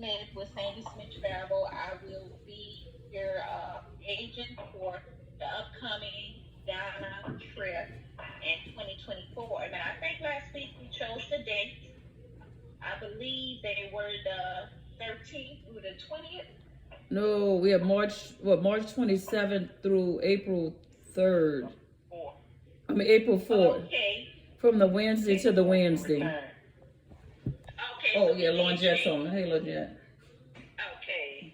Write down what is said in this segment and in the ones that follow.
Smith with Sandy Smith Travel. I will be your agent for the upcoming Ghana trip in 2024. Now, I think last week we chose the dates. I believe they were the 13th through the 20th. No, we have March 27th through April 3rd. I mean, April 4th. Okay. From the Wednesday to the Wednesday. Okay. Oh, so yeah, Lonjette's on. Hey, Lonjette. Okay.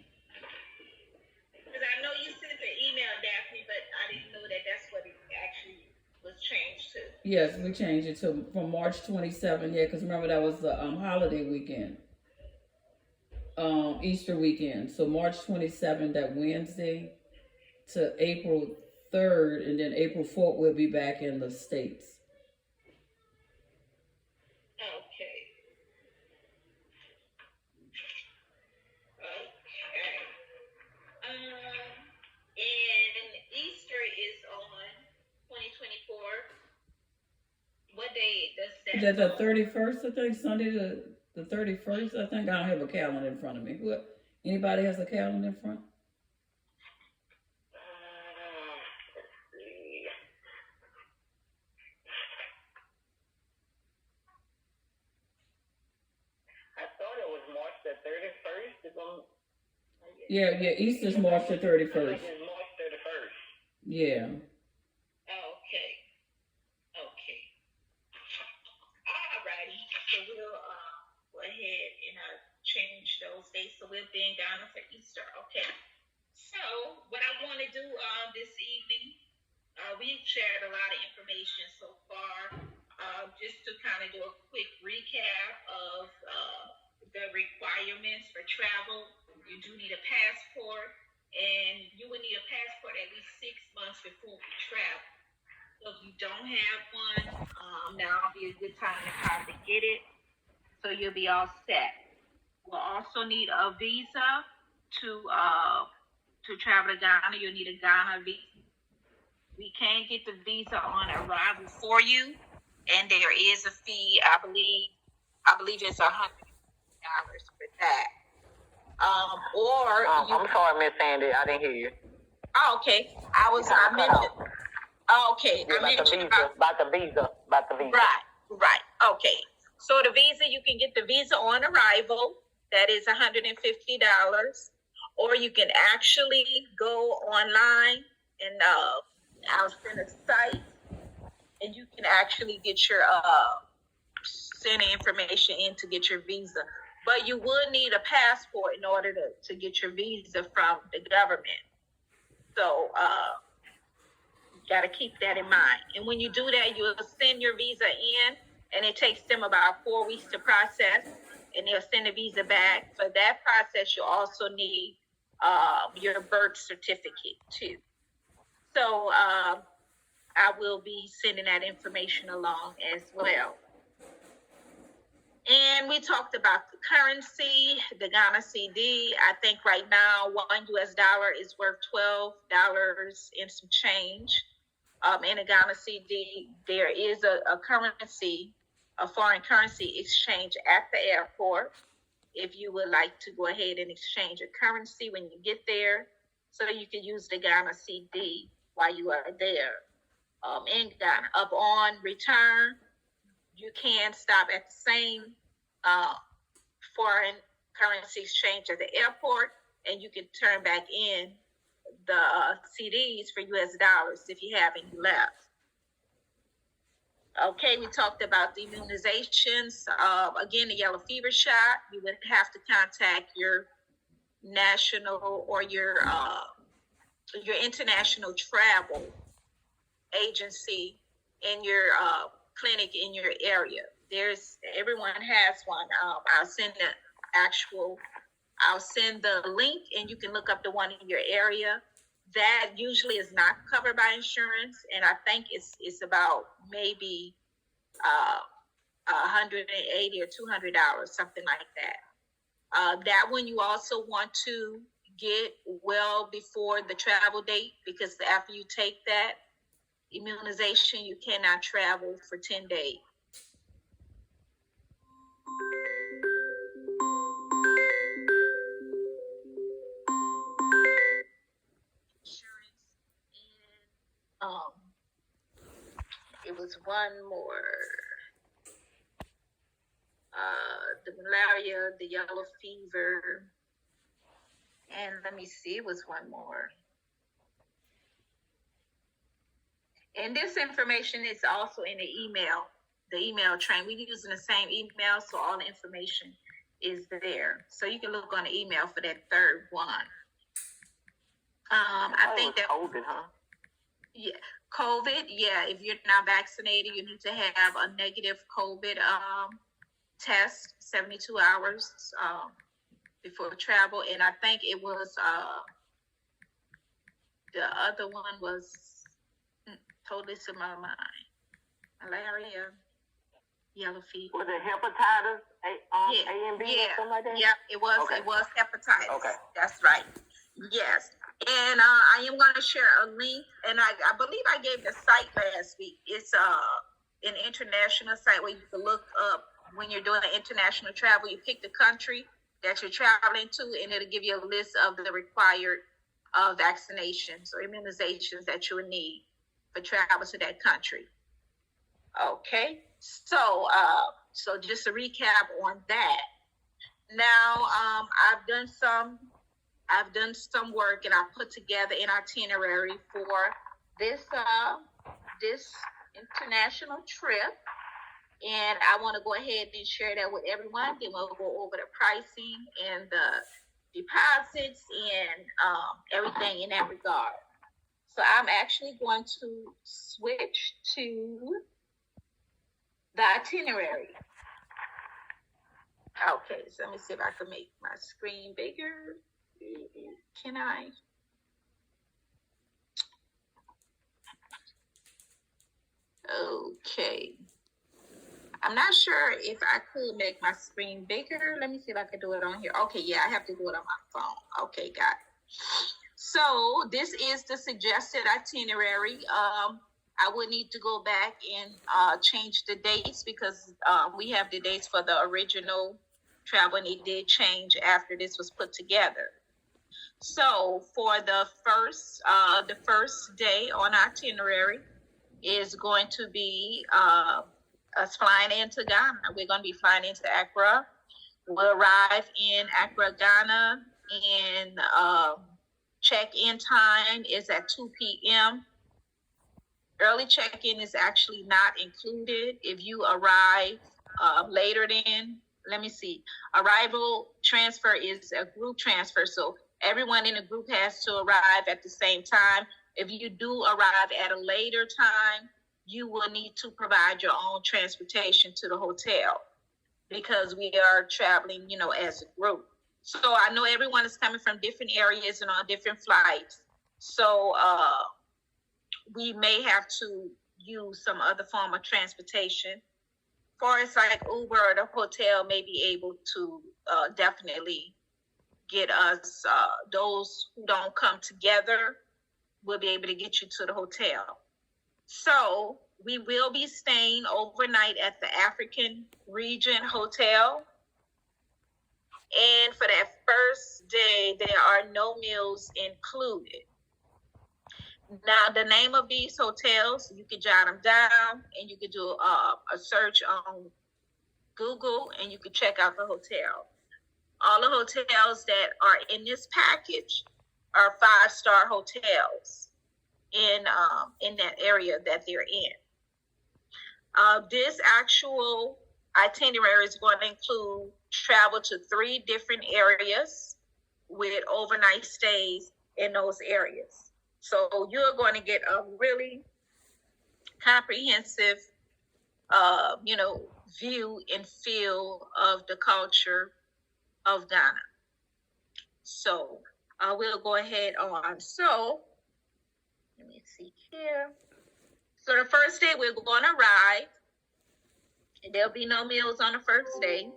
Because I know you sent the email, Daphne, but I didn't know that that's what it actually was changed to. Yes, we changed it to from March 27th. Yeah, because remember that was the holiday weekend. Easter weekend. So March 27th, that Wednesday, to April 3rd, and then April 4th we'll be back in the States. Okay. Okay. And Easter is on 2024. What day does that? That's the 31st, I think. Sunday the 31st, I think. I don't have a calendar in front of me. What? Anybody has a calendar in front? Yeah, Easter's March the 31st. March 31st. Yeah. Okay. Okay. Alrighty. So we'll go ahead and change those dates. So we'll be in Ghana for Easter. Okay. So what I want to do this evening, we've shared a lot of information so far. Just to kind of do a quick recap of the requirements for travel. You do need a passport, and you will need a passport at least 6 months before you travel. So if you don't have one, now will be a good time to get it. So you'll be all set. We'll also need a visa to travel to Ghana. You'll need a Ghana visa. We can get the visa on arrival for you, and there is a fee. I believe it's $100 for that. I'm sorry, Miss Sandy, I didn't hear you. Oh, okay. I mentioned. Oh, okay. Yeah, I mentioned about the visa. Right. Okay. So the visa, you can get the visa on arrival. That is $150, or you can actually go online and I'll send a site, and you can actually get your send information in to get your visa. But you would need a passport in order to get your visa from the government. So you got to keep that in mind. And when you do that, you'll send your visa in, and it takes them about 4 weeks to process, and they'll send the visa back. For that process, you also need your birth certificate too. So I will be sending that information along as well. And we talked about the currency, the Ghana CD. I think right now $1 is worth $12 and some change. In a Ghana CD, there is a currency, a foreign currency exchange at the airport. If you would like to go ahead and exchange a currency when you get there, so you can use the Ghana CD while you are there in Ghana. Upon return, you can stop at the same foreign currency exchange at the airport, and you can turn back in the CDs for US dollars if you have any left. Okay, we talked about the immunizations. Again, the yellow fever shot, you would have to contact your national or your international travel agency in your clinic in your area. Everyone has one. I'll send the link, and you can look up the one in your area. That usually is not covered by insurance, and I think it's about maybe $180 or $200, something like that. That one you also want to get well before the travel date, because after you take that immunization, you cannot travel for 10 days. Um, it was one more. The malaria, the yellow fever, and let me see, it was one more. And this information is also in the email train. We're using the same email, so all the information is there. So you can look on the email for that third one. I think that COVID, huh? Yeah, COVID. Yeah, if you're not vaccinated, you need to have a negative COVID test 72 hours before travel. And I think it was the other one was totally to my mind. Malaria, yellow fever. Was it hepatitis? A and B or something like that? Yeah, it was. Okay. It was hepatitis. Okay, that's right. Yes. And I am going to share a link, and I believe I gave the site last week. It's an international site where you can look up when you're doing international travel. You pick the country that you're traveling to, and it'll give you a list of the required vaccinations or immunizations that you would need for travel to that country. Okay, so just to recap on that. Now, I've done some work, and I put together an itinerary for this international trip, and I want to go ahead and share that with everyone. Then we'll go over the pricing and the deposits and everything in that regard. So I'm actually going to switch to the itinerary. Okay, so let me see if I can make my screen bigger. Can I? Okay. I'm not sure if I could make my screen bigger. Let me see if I can do it on here. Okay, yeah, I have to do it on my phone. Okay, got it. So this is the suggested itinerary. I would need to go back and change the dates because we have the dates for the original travel, and it did change after this was put together. So for the first day on itinerary is going to be us flying into Ghana. We're going to be flying into Accra. We'll arrive in Accra, Ghana, and check-in time is at 2 p.m. Early check-in is actually not included. If you arrive later than, let me see, arrival transfer is a group transfer. So everyone in the group has to arrive at the same time. If you do arrive at a later time, you will need to provide your own transportation to the hotel because we are traveling, as a group. So I know everyone is coming from different areas and on different flights. So we may have to use some other form of transportation. For as like Uber or the hotel may be able to definitely get us, those who don't come together, will be able to get you to the hotel. So we will be staying overnight at the African Region Hotel. And for that first day, there are no meals included. Now, the name of these hotels, you can jot them down, and you can do a search on Google, and you can check out the hotel. All the hotels that are in this package are 5-star hotels in that area that they're in. This actual itinerary is going to include travel to 3 different areas with overnight stays in those areas. So you're going to get a really comprehensive, view and feel of the culture of Ghana. So we'll go ahead on. So let me see here. So the first day we're going to arrive. And there'll be no meals on the first day.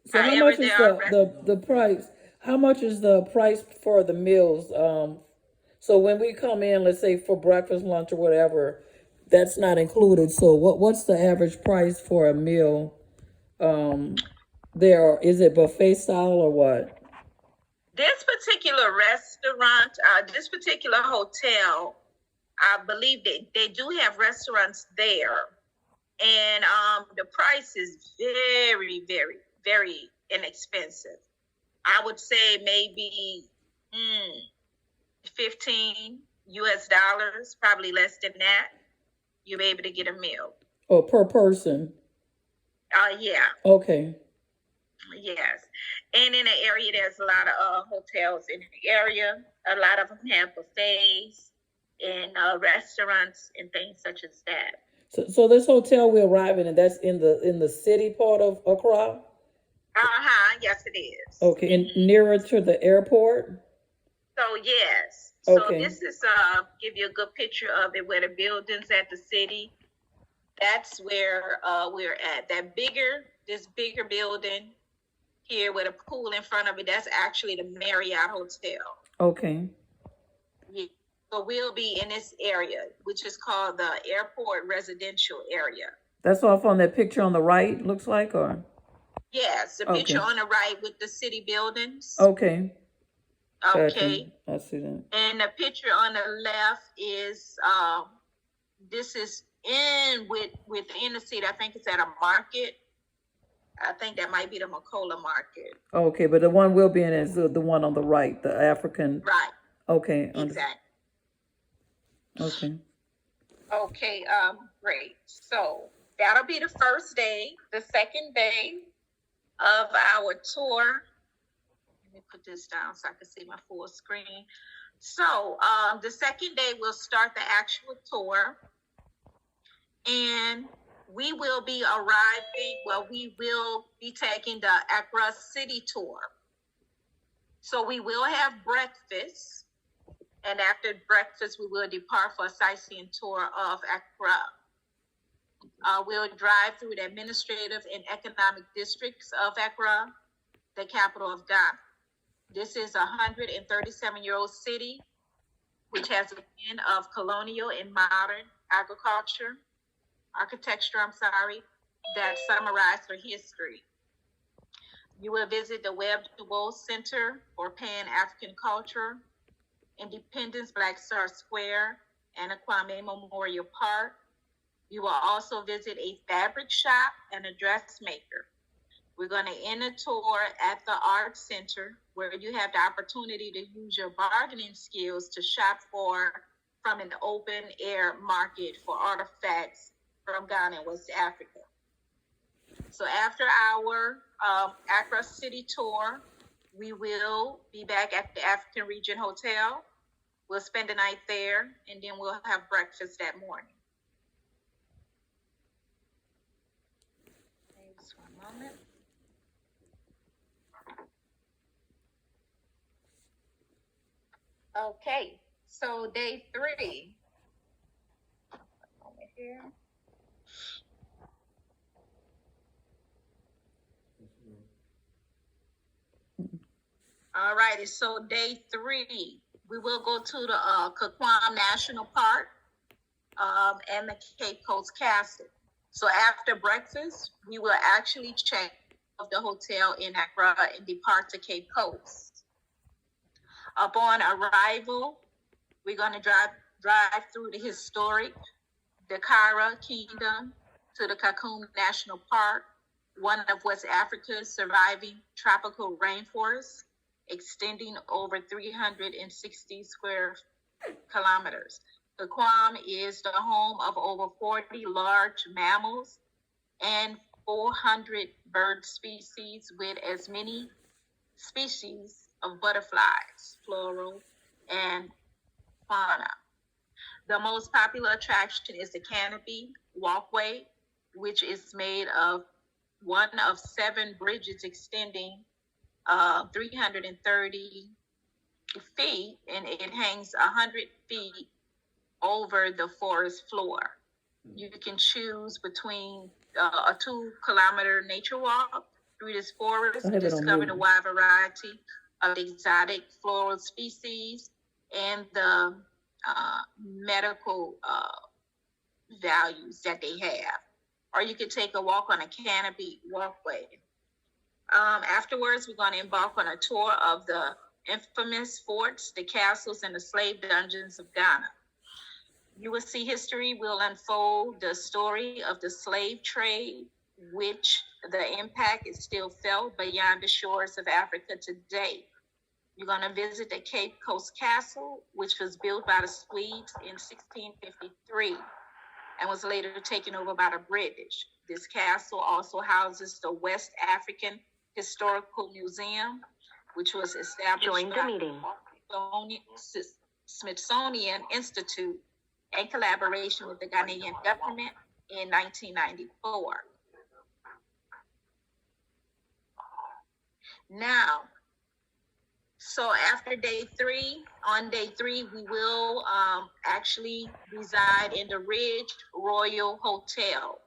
So how much is the price? How much is the price for the meals? So when we come in, let's say for breakfast, lunch, or whatever, that's not included. So what's the average price for a meal? There, is it buffet style or what? This particular restaurant, this particular hotel I believe they do have restaurants there, and the price is very, very, very inexpensive. I would say maybe 15 US dollars, probably less than that. You'll be able to get a meal. Oh, per person. Yeah. Okay. Yes. And in the area, there's a lot of hotels in the area. A lot of them have buffets and restaurants and things such as that. So this hotel we're arriving in, that's in the city part of Accra? Yes, it is. Okay, and nearer to the airport? So yes. Okay. So this is give you a good picture of it, where the buildings at the city. That's where we're at. This bigger building here with a pool in front of it, that's actually the Marriott Hotel. Okay. Yeah. So we'll be in this area, which is called the Airport Residential Area. That's off on that picture on the right, looks like, or? Yes, the picture on the right with the city buildings. Okay. Okay. Gotcha. I see that. And the picture on the left is this is within the city. I think it's at a market. I think that might be the Makola market. Okay, but the one we'll be in is the one on the right, the African. Right. Okay. Exactly. Okay. Okay, great. So that'll be the first day. The second day of our tour. Let me put this down so I can see my full screen. So the second day we'll start the actual tour. And we will be we will be taking the Accra City Tour. So we will have breakfast. And after breakfast, we will depart for a sightseeing tour of Accra. We'll drive through the administrative and economic districts of Accra, the capital of Ghana. This is a 137-year-old city, which has a blend of colonial and modern architecture, that summarize her history. You will visit the Webb Du Bois Center for Pan-African Culture, Independence Black Star Square, and a Kwame Memorial Park. You will also visit a fabric shop and a dressmaker. We're going to end the tour at the Art Center, where you have the opportunity to use your bargaining skills to shop from an open air market for artifacts from Ghana and West Africa. So after our Accra City tour, we will be back at the African Region Hotel. We'll spend the night there, and then we'll have breakfast that morning. Just one moment. Okay, so day 3. Over here. All righty, so day 3, we will go to the Kakwam National Park and the Cape Coast Castle. So after breakfast, we will actually check out the hotel in Accra and depart to Cape Coast. Upon arrival, we're going to drive through the historic Dakara Kingdom to the Kakum National Park, one of West Africa's surviving tropical rainforests, extending over 360 square kilometers. Kakwam is the home of over 40 large mammals and 400 bird species, with as many species of butterflies, floral, and fauna. The most popular attraction is the Canopy Walkway, which is made of one of 7 bridges extending 330 feet, and it hangs 100 feet over the forest floor. You can choose between a 2-kilometer nature walk through this forest to discover the wide variety of exotic floral species and the medical values that they have. Or you could take a walk on a canopy walkway. Afterwards, we're going to embark on a tour of the infamous forts, the castles, and the slave dungeons of Ghana. You will see history will unfold the story of the slave trade, which the impact is still felt beyond the shores of Africa today. You're going to visit the Cape Coast Castle, which was built by the Swedes in 1653 and was later taken over by the British. This castle also houses the West African Historical Museum, which was established by the Smithsonian Institute in collaboration with the Ghanaian government in 1994. Now, so after on day three, we will actually reside in the Ridge Royal Hotel.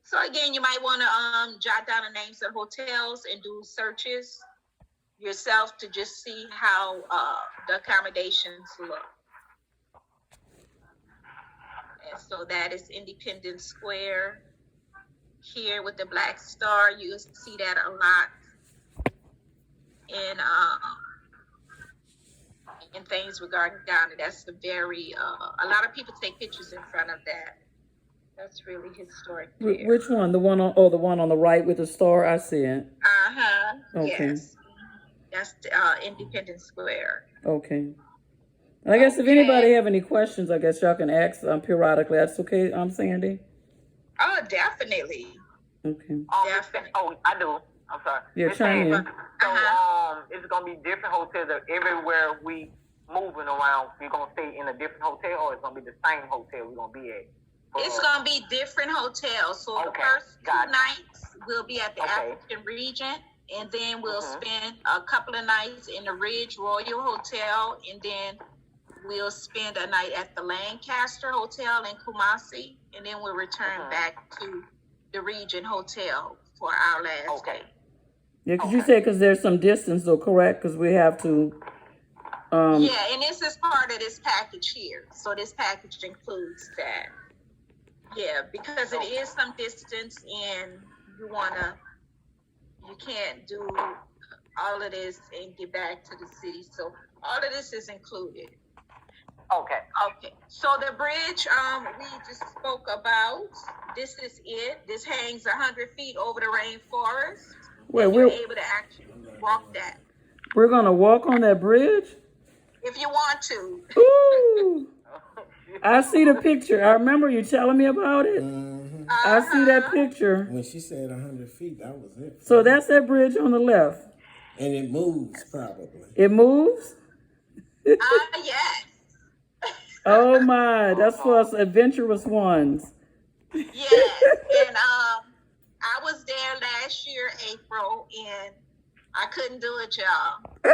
So again, you might want to jot down the names of hotels and do searches yourself to just see how the accommodations look. And so that is Independence Square here with the black star. You'll see that a lot in things regarding Ghana. That's a very a lot of people take pictures in front of that. That's really historic. Which one? The one on the right with the star? I see it. Okay. Yes. That's Independence Square. Okay. I guess if anybody have any questions, I guess y'all can ask periodically. That's okay, Sandy? Oh, definitely. Okay. Definitely. Oh, I do. I'm sorry. Yeah, chime in. So it's gonna be different hotels everywhere we moving around. We're gonna stay in a different hotel, or it's gonna be the same hotel we're gonna be at? It's gonna be different hotels. So the first 2 nights will be at the African Regent, and then we'll spend a couple of nights in the Ridge Royal Hotel, and then we'll spend a night at the Lancaster Hotel in Kumasi, and then we'll return back to the Regent Hotel for our last day. Yeah, because you said because there's some distance, though, correct? Because we have to. Yeah, and this is part of this package here. So this package includes that. Yeah, because it is some distance, and you can't do all of this and get back to the city. So all of this is included. Okay. So the bridge we just spoke about, this is it. This hangs 100 feet over the rainforest. Wait, you're able to actually walk that. We're going to walk on that bridge? If you want to. Ooh. I see the picture. I remember you telling me about it. Mm-hmm. I see that picture. When she said 100 feet, that was it. So that's that bridge on the left. And it moves, probably. It moves? Yes. Oh my, that's for us adventurous ones. Yes, and I was there last year, April, and I couldn't do it, y'all. So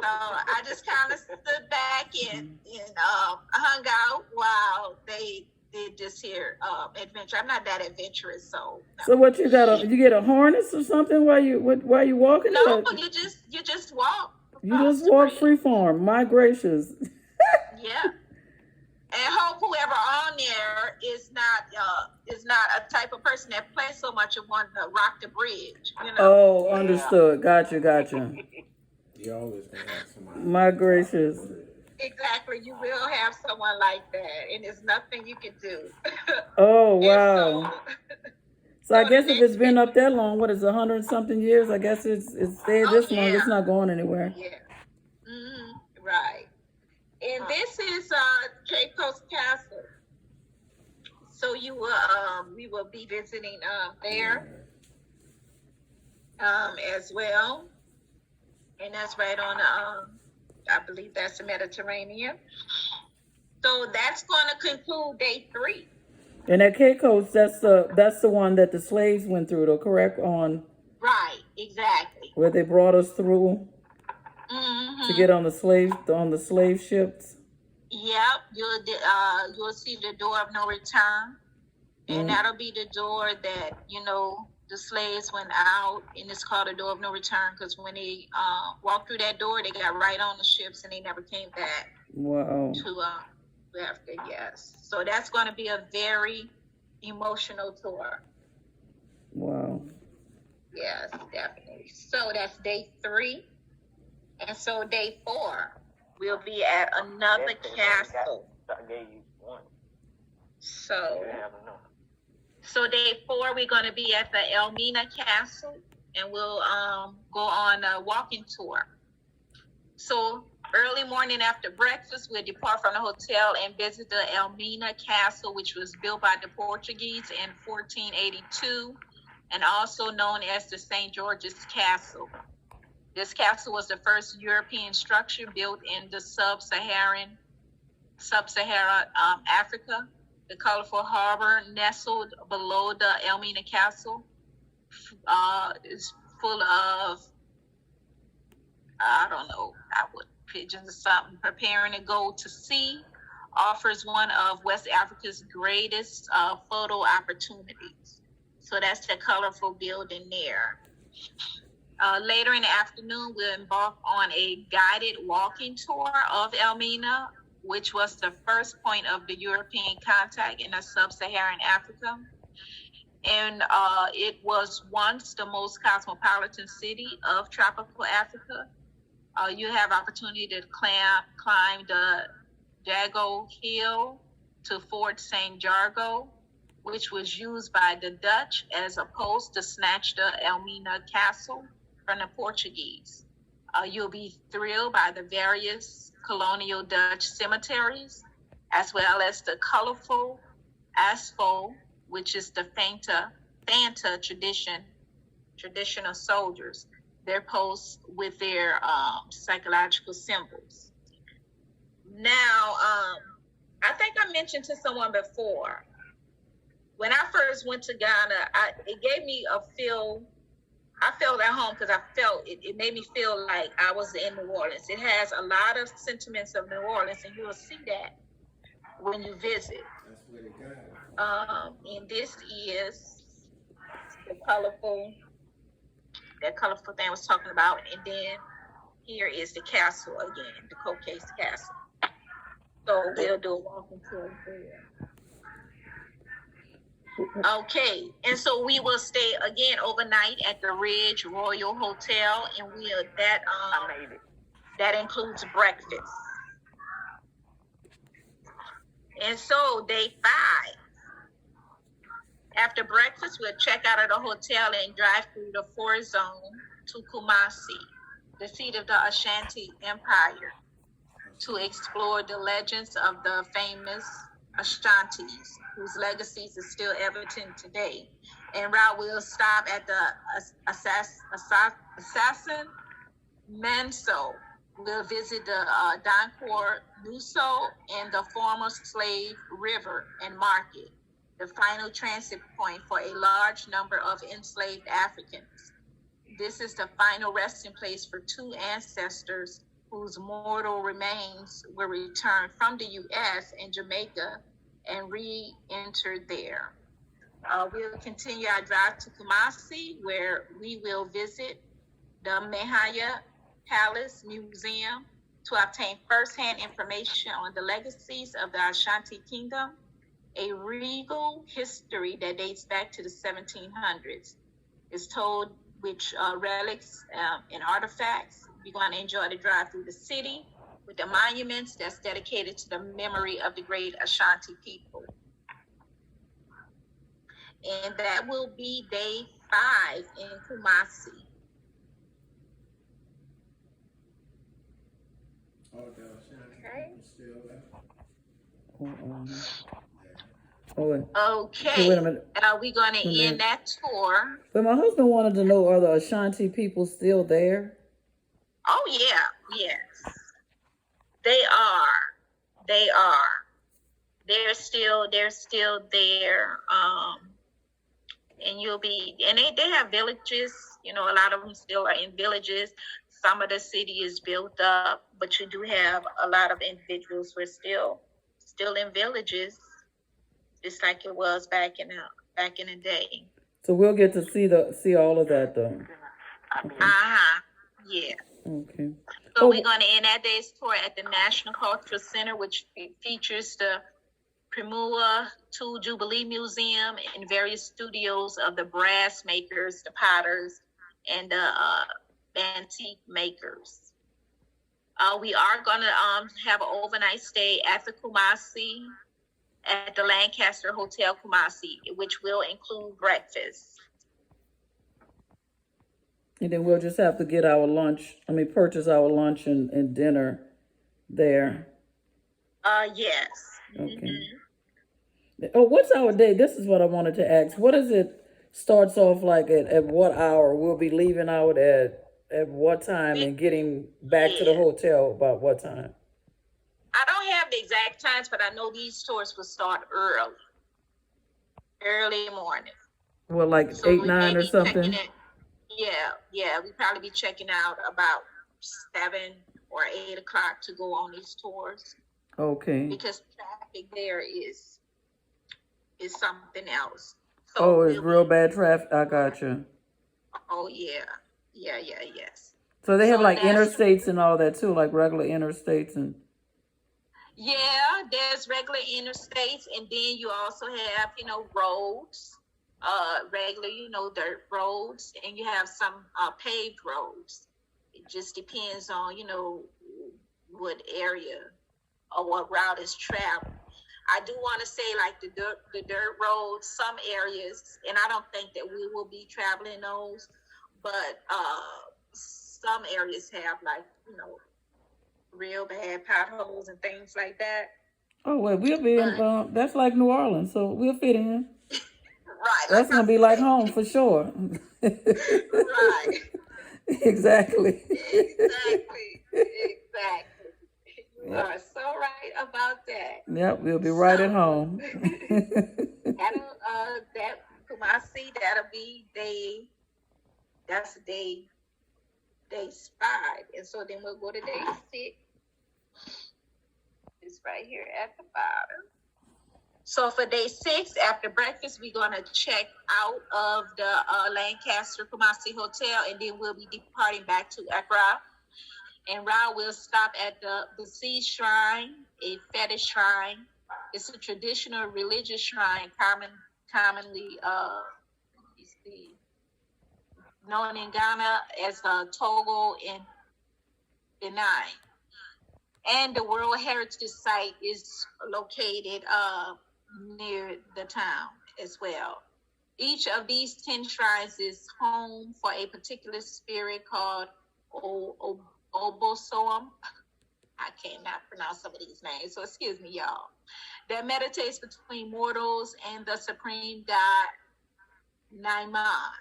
I just kind of stood back and hung out while they did this here adventure. I'm not that adventurous, so. No. So what you get a harness or something while you walking? No, you just walk. You just walk freeform. My gracious. Yeah. And hope whoever on there is not a type of person that plays so much and want to rock the bridge, you know. Oh, understood. Gotcha. You always gonna have somebody. My gracious. Exactly. You will have someone like that, and there's nothing you can do. Oh, wow. So I guess if it's been up that long, what is 100-something years? I guess it's stayed this long. It's not going anywhere. Yeah. Right. And this is Cape Coast Castle. So we will be visiting there as well. And that's right on I believe that's the Mediterranean. So that's going to conclude day 3. And at Cape Coast, that's the one that the slaves went through, though, correct? Right, exactly. Where they brought us through. To get on the slave ships. Yep, you'll see the door of no return, and that'll be the door that the slaves went out, and it's called the door of no return because when they walked through that door, they got right on the ships and they never came back. Wow. To after, yes. So that's going to be a very emotional tour. Wow. Yes, definitely. So that's day 3. And so day 4, We'll be at another castle. I gave you one. So, You have enough. so day 4, we're going to be at the Elmina Castle, and we'll go on a walking tour. So early morning after breakfast, we'll depart from the hotel and visit the Elmina Castle, which was built by the Portuguese in 1482, and also known as the St. George's Castle. This castle was the first European structure built in the sub-Saharan Africa. The colorful harbor nestled below the Elmina Castle is full of, I don't know, pigeons or something, preparing to go to sea, offers one of West Africa's greatest photo opportunities. So that's the colorful building there. Later in the afternoon, we'll embark on a guided walking tour of Elmina, which was the first point of the European contact in sub-Saharan Africa. And it was once the most cosmopolitan city of tropical Africa. You have opportunity to climb the Jago Hill to Fort St. Jago, which was used by the Dutch as opposed to snatch the Elmina Castle from the Portuguese. You'll be thrilled by the various colonial Dutch cemeteries, as well as the colorful Asfo, which is the Fanta traditional soldiers. Their posts with their psychological symbols. Now, I think I mentioned to someone before, when I first went to Ghana, it gave me a feel. I felt at home because I felt it made me feel like I was in New Orleans. It has a lot of sentiments of New Orleans, and you will see that when you visit. That's where they got it. And this is the colorful thing I was talking about. And then here is the castle again, the Cocase Castle. So we'll do a walking tour there. Okay, and so we will stay again overnight at the Ridge Royal Hotel, and that includes breakfast. And so day 5, after breakfast, we'll check out of the hotel and drive through the forest zone to Kumasi, the seat of the Ashanti Empire, to explore the legends of the famous Ashantis, whose legacies are still evident today. En route, we'll stop at the Assassin Manso. We'll visit the Dankor Nuso and the former slave river and market, the final transit point for a large number of enslaved Africans. This is the final resting place for 2 ancestors whose mortal remains were returned from the U.S. and Jamaica and re-entered there. We'll continue our drive to Kumasi, where we will visit the Mehaya Palace Museum to obtain first-hand information on the legacies of the Ashanti Kingdom, a regal history that dates back to the 1700s. It's told which relics and artifacts. We're going to enjoy the drive through the city with the monuments that's dedicated to the memory of the great Ashanti people. And that will be day 5 in Kumasi. Okay. Okay. Wait a minute. We're going to end that tour. But my husband wanted to know, are the Ashanti people still there? Oh, yeah. Yes. They are. They're still there. And they have villages, a lot of them still are in villages. Some of the city is built up, but you do have a lot of individuals who are still in villages, just like it was back in the day. So we'll get to see all of that though. Okay. Yeah. Okay. So we're going to end that day's tour at the National Cultural Center, which features the Primua 2 Jubilee Museum and various studios of the brass makers, the potters, and the antique makers. We are gonna have an overnight stay at the Kumasi, at the Lancaster Hotel Kumasi, which will include breakfast. And then we'll just have to get our lunch, purchase our lunch and dinner there. Yes. Okay. Oh, what's our day? This is what I wanted to ask. What is it starts off like at what hour? We'll be leaving out at what time and getting back to the hotel about what time? I don't have the exact times, but I know these tours will start early morning. Well, like So 8, we 9 may or be something? checking it. Yeah, we probably be checking out about 7 or 8 o'clock to go on these tours, Okay. because traffic there is something else. So Oh, it's real bad traffic. I got you. Oh yeah, yes. So they have So like that's- interstates and all that too, like regular interstates and. Yeah, there's regular interstates, and then you also have, roads, regular, dirt roads, and you have some paved roads. It just depends on, what area or what route is traveled. I do want to say, like the dirt roads, some areas, and I don't think that we will be traveling those, but some areas have, like, real bad potholes and things like that. Oh well, we'll be in. That's like New Orleans, so we'll fit in. Right. That's gonna be like home for sure. Right. Exactly. Exactly. You are so right about that. Yep, we'll be right at home. That Kumasi, that'll be that's day 5, and so then we'll go to day 6. It's right here at the bottom. So for day 6, after breakfast, we're gonna check out of the Lancaster Kumasi Hotel, and then we'll be departing back to Accra. And Ra will stop at the Sea Shrine, a fetish shrine. It's a traditional religious shrine, commonly known in Ghana as Togo and Benin. And the World Heritage Site is located near the town as well. Each of these 10 shrines is home for a particular spirit called Obosoam. I cannot pronounce some of these names, so excuse me, y'all. That meditates between mortals and the supreme god, Naiman.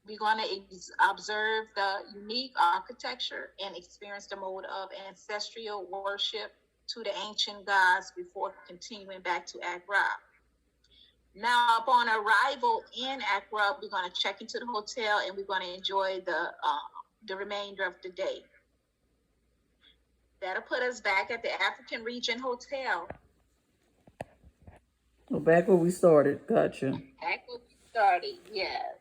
We're going to observe the unique architecture and experience the mode of ancestral worship to the ancient gods before continuing back to Accra. Now, upon arrival in Accra, we're going to check into the hotel and we're going to enjoy the remainder of the day. That'll put us back at the African Region Hotel. Well, back where we started. Gotcha. Back where we started, yes.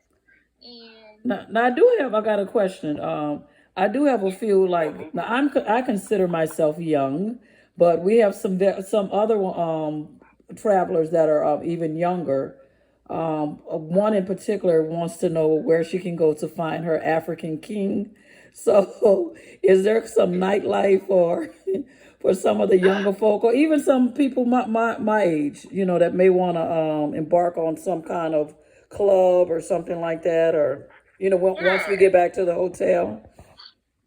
And now I got a question. I do have a few, like, now I consider myself young, but we have some other travelers that are even younger. One in particular wants to know where she can go to find her African king. So is there some nightlife for some of the younger folk, or even some people my age, that may want to embark on some kind of club or something like that, or once we get back to the hotel?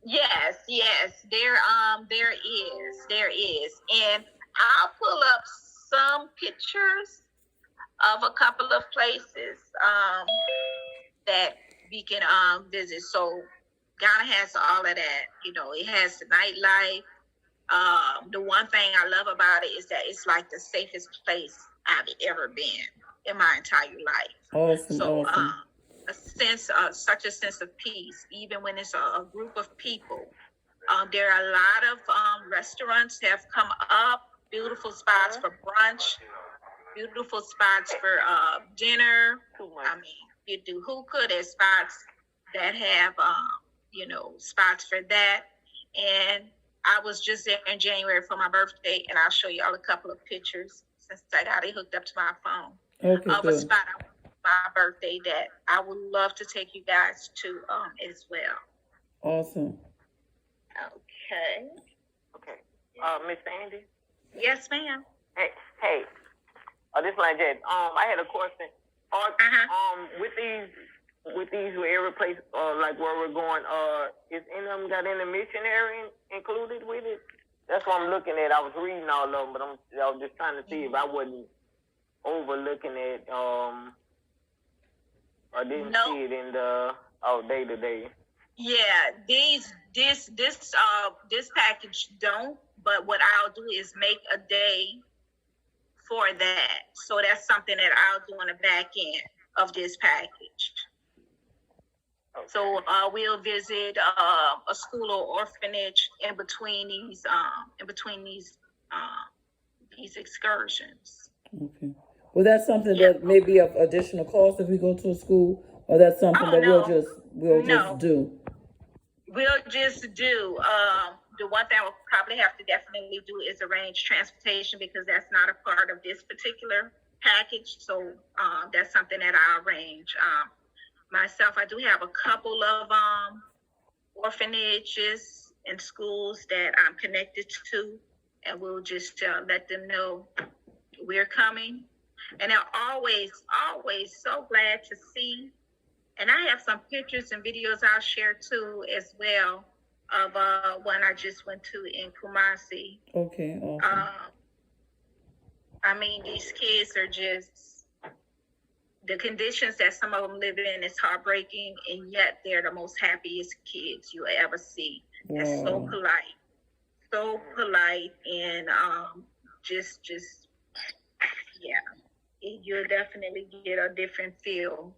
Yes, there is, and I'll pull up some pictures of a couple of places that we can visit. So Ghana has all of that, it has the nightlife. The one thing I love about it is that it's like the safest place I've ever been in my entire life. Awesome. Such a sense of peace, even when it's a group of people. There are a lot of restaurants have come up, beautiful spots for brunch, beautiful spots for dinner. I mean, you do hookah, there's spots that have, spots for that. And I was just there in January for my birthday, and I'll show you all a couple of pictures since I got it hooked up to my phone. Okay, Of a good. spot my birthday that I would love to take you guys to as well. Awesome. Okay. Okay. Miss Sandy. Yes, ma'am. Hey. This line, Jed. I had a question. With these every place, like where we're going, is any of them got any missionary included with it? That's what I'm looking at. I was reading all of them, but I was just trying to see if I wasn't overlooking it, or didn't see it in the day to day. Yeah, this package don't, but what I'll do is make a day for that. So that's something that I'll do on the back end of this package. Okay. So we'll visit a school or orphanage in between these excursions. Okay. Well, that's something that may be of additional cost if we go to a school, or that's something we'll just do. We'll just do. The one thing we'll probably have to definitely do is arrange transportation, because that's not a part of this particular package. So that's something that I'll arrange. Myself, I do have a couple of orphanages and schools that I'm connected to, and we'll just let them know we're coming. And they're always so glad to see. And I have some pictures and videos I'll share too as well of one I just went to in Kumasi. Okay. Awesome. I mean, these kids are just, the conditions that some of them live in is heartbreaking, and yet they're the most happiest kids you'll ever see. Wow. They're so polite, and just yeah. You'll definitely get a different feel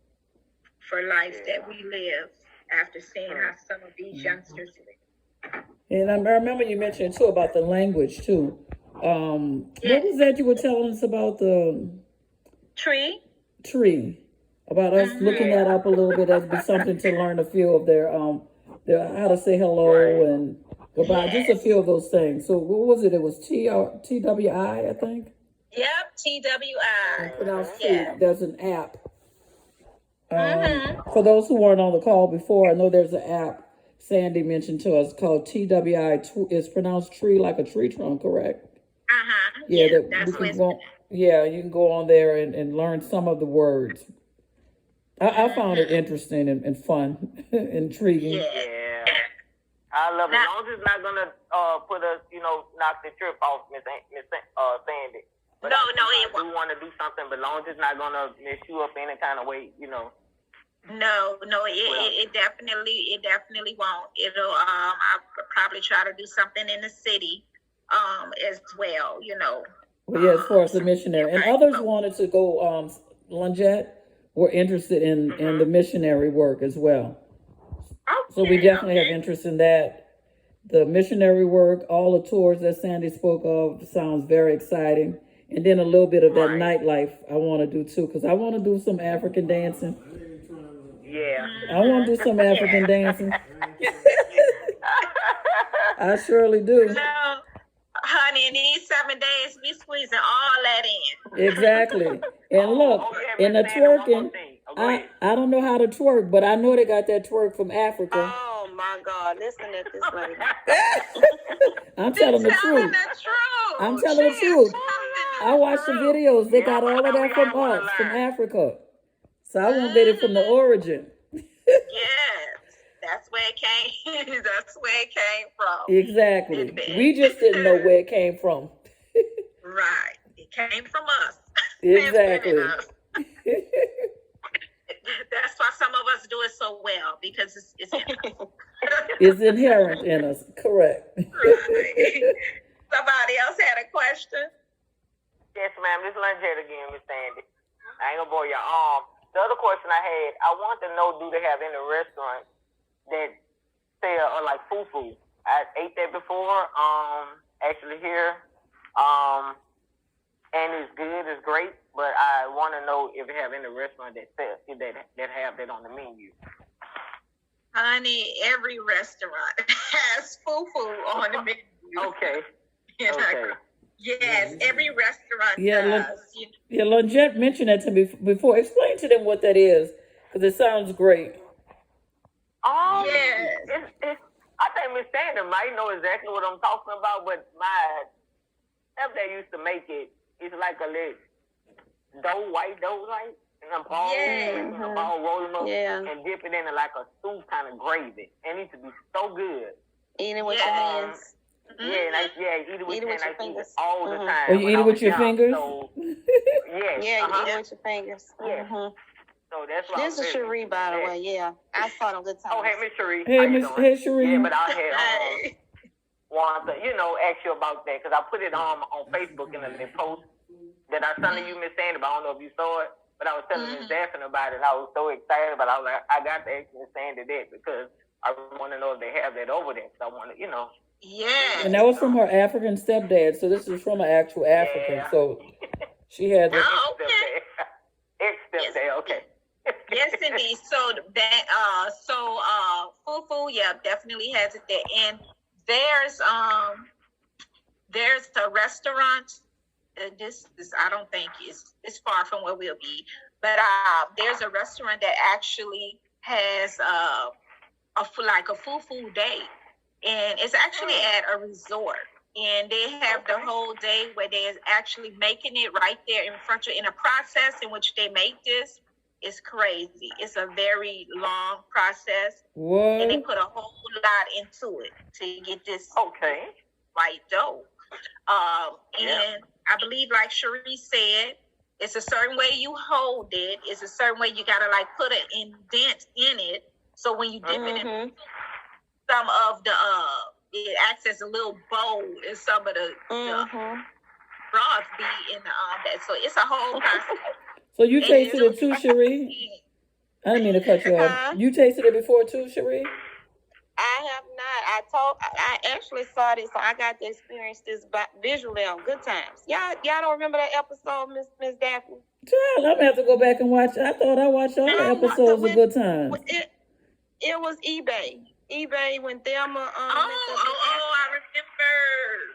for life that we live after seeing how some of these youngsters live. And I remember you mentioned too about the language too. What was that you were telling us about the tree? About us looking that up a little bit. That'd be something to learn a few of their how to say hello and goodbye. Just a few of those things. So what was it? It was TWI, I think. Yep, TWI. Yeah. There's an app. For those who weren't on the call before, I know there's an app Sandy mentioned to us called TWI. It's pronounced tree, like a tree trunk, correct? Yeah, you can go on there and learn some of the words. I found it interesting and fun, intriguing. Yeah, I love it. As long as it's not gonna put us, knock the trip off, Miss Sandy. But no, it won't. We want to do something, but as long as it's not gonna mess you up any kind of way, No, it definitely won't. It'll I'll probably try to do something in the city as well, Well, yeah, as far as the missionary. And others wanted to go, Lungette were interested in the missionary work as well. Okay, so we definitely have interest in that. The missionary work, all the tours that Sandy spoke of sounds very exciting. And then a little bit of that nightlife I want to do too, because I want to do some African dancing. Yeah. I want to do some African dancing. I surely do. No, honey, in these 7 days, we squeezing all that in. Exactly. And look, in the twerking, I don't know how to twerk, but I know they got that twerk from Africa. Oh my God, listen to this lady. I'm telling the truth. I'm telling the truth. I watched the videos. They got all of that from us, from Africa. So I want to get it from the origin. Yes, that's where it came. That's where it came from. Exactly. We just didn't know where it came from. Right. It came from us. Exactly. That's why some of us do it so well, because it's it's inherent in us. Correct. Right. Somebody else had a question? Yes, ma'am. This is Lungette again, Miss Sandy. I ain't gonna bore you. The other question I had, I want to know, do they have any restaurants that sell like fufu? I ate that before, actually here, and it's good, it's great. But I want to know if they have any restaurant that sell that have that on the menu. Honey, every restaurant has fufu on the menu. Okay. Okay. Yes, every restaurant does. Yeah, Lungette mentioned that to me before. Explain to them what that is, because it sounds great. Yes. I think Miss Sandra might know exactly what I'm talking about, but my stepdad used to make it. It's like a little white dough, right? And a ball, and a ball, roll them up, and dip it in like a soup kind of gravy. And it used to be so good. Eat it with your hands. Eat it with your fingers all the time. Oh, you eat it with your fingers? So, you eat it with your fingers. Yeah. So that's why. This is Cherie, by the way. Yeah, I saw them good times. Oh, hey, Miss Cherie. Hey, Cherie. Yeah, but I had wanted to, ask you about that because I put it on Facebook in a post that I sent to you, Miss Sandy. But I don't know if you saw it. But I was telling Miss Daphne about it. And I was so excited. But I was like, I got to ask Miss Sandy that because I want to know if they have that over there. So I want to, Yeah. And that was from her African stepdad. So this is from an actual African. Yeah. So she had the ex-stepdad. Okay. Yes, indeed. So that fufu, definitely has it there. And there's a restaurant. This is, I don't think it's far from where we'll be, but there's a restaurant that actually has a fufu day, and it's actually at a resort. And they have the whole day where they're actually making it right there in front of you. In a process in which they make this is crazy. It's a very long process. What? And they put a whole lot into it to get this white dough. And I believe, like Cherie said, it's a certain way you hold it. It's a certain way you gotta put an indent in it. So when you dip it in, some of the it acts as a little bowl, and some of the broth be in that. So it's a whole process. So you tasted it too, Cherie? I didn't mean to cut you off. You tasted it before too, Cherie? I have not. I actually saw this, so I got to experience this visually on Good Times. Y'all don't remember that episode, Miss Daphne? Child, I'm gonna have to go back and watch. I thought I watched all the episodes of Good Times. It was eBay. eBay when Thelma. I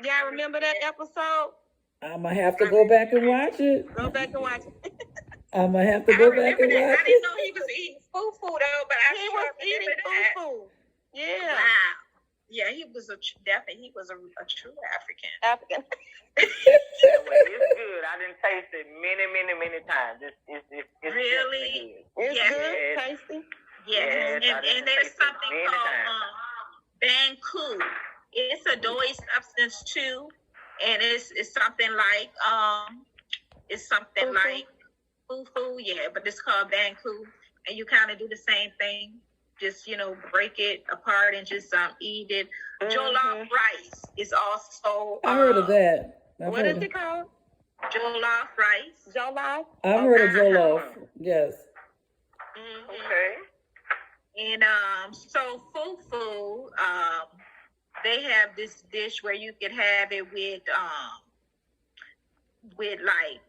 remember. Y'all remember that episode? I'm gonna have to go back and watch it. Go back and watch it. I'm gonna have to go back and watch I didn't know he was eating fufu though, but he was eating fufu. Yeah. Wow. Yeah, he was definitely he was a true African. African. It's good. I didn't taste it many times. It's really good. It's good, tasty. Yes, and there's something called banku. It's a doughy substance too, and it's something like fufu, but it's called banku, and you kind of do the same thing. Just break it apart and just eat it. Jollof rice is also. I heard of that. What is it called? Jollof rice. Jollof. I've heard of jollof. Yes. Okay. And so fufu, they have this dish where you can have it with like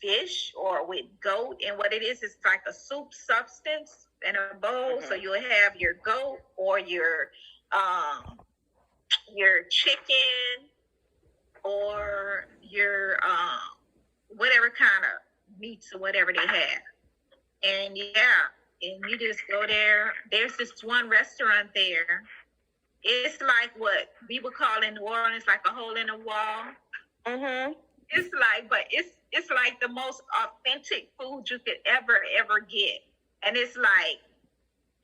fish or with goat, and what it is like a soup substance in a bowl. So you'll have your goat or your chicken or your whatever kind of meats or whatever they have. And and you just go there. There's this one restaurant there. It's like what we would call in New Orleans like a hole in the wall. It's like, but it's like the most authentic food you could ever get. And it's like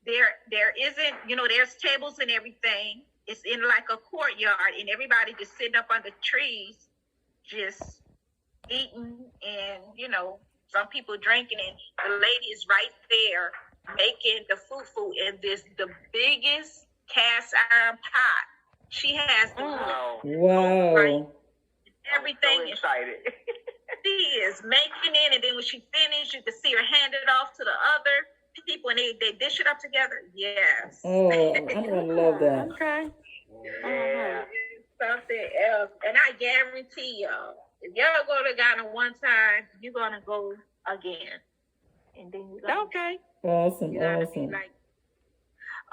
there isn't, there's tables and everything. It's in like a courtyard, and everybody just sitting up under trees, just eating, and some people drinking, and the lady is right there making the fufu in the biggest cast iron pot. She has the wow. Right, everything. I'm so excited. She is making it, and then when she finished, you can see her hand it off to the other people, and they dish it up together. Yes. Oh, I'm gonna love that. Okay. Yeah. Something else, and I guarantee y'all, if y'all go to Ghana one time, you're gonna go again, and then you're gonna, Awesome.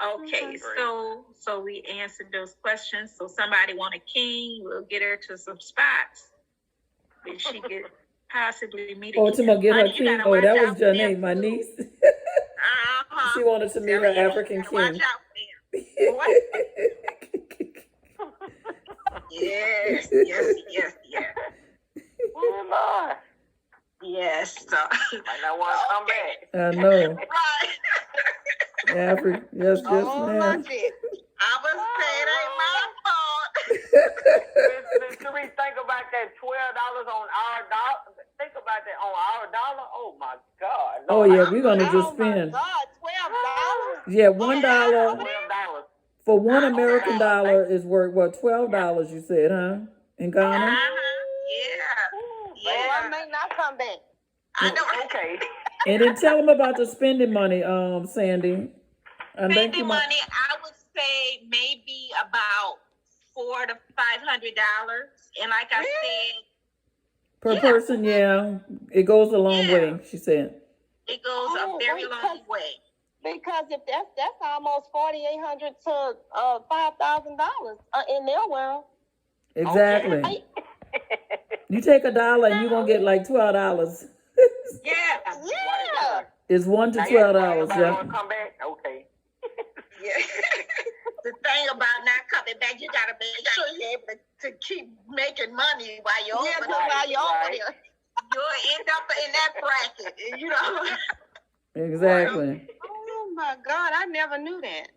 okay, so we answered those questions. So somebody want a king, we'll get her to some spots. If she could possibly meet a king. To get her king. Oh, that was Janae, my niece. She wanted to meet her African king. Watch out for them. Yes, yes, yes, yes. Oh, Lord. Yes. So, Might not want to come back. I know. right. Africa, yes, yes, Oh, my ma'am. shit. I was saying it ain't my fault. Miss Therese, think about that $12 on our dollar. Think about that on our dollar. Oh my God. Oh Lord, yeah, I- we're gonna just Oh, my spend. God. $12? Yeah, $1 $12 for one I American know. dollar is worth what, $12? You said, huh? In Ghana. Yeah. Ooh, Oh, I Yeah. may not come back. I know. Okay. And then tell them about the spending money, Sandy. And thank you, Spending money, I would say maybe about $400 to $500. And like I said, per yeah. person. Yeah, it goes a long Yeah. way. She said. it goes Oh, a very wait, long way. Because if that's almost $4,800 to $5,000 in their world. Exactly. Right? You take $1 and you're gonna get like $12. Yeah. Yeah. It's $1 to Now, $12. everybody Yeah. want to come back? Okay. Yeah. The thing about not coming back, you gotta make sure you're able to keep making money while you're over there. While you're over right. there. You'll end up in that bracket, you know. Exactly. Oh my God, I never knew that.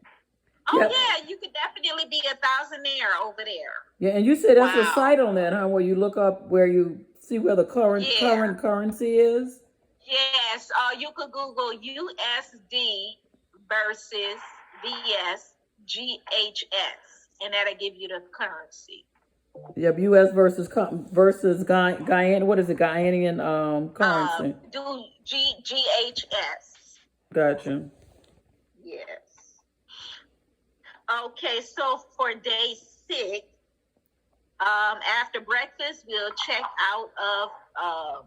Oh Yep. yeah, you could definitely be a thousandaire over there. Yeah, and you said there's a Wow. site on that, huh? Where you look up where you see where the current Yeah. currency is. Yes, you could Google USD versus VS GHS, and that'll give you the currency. Yep, U.S. versus Guyana. What is it? Guyanian currency. Do GHS. Gotcha. Yes. Okay, so for day 6, after breakfast, we'll check out of.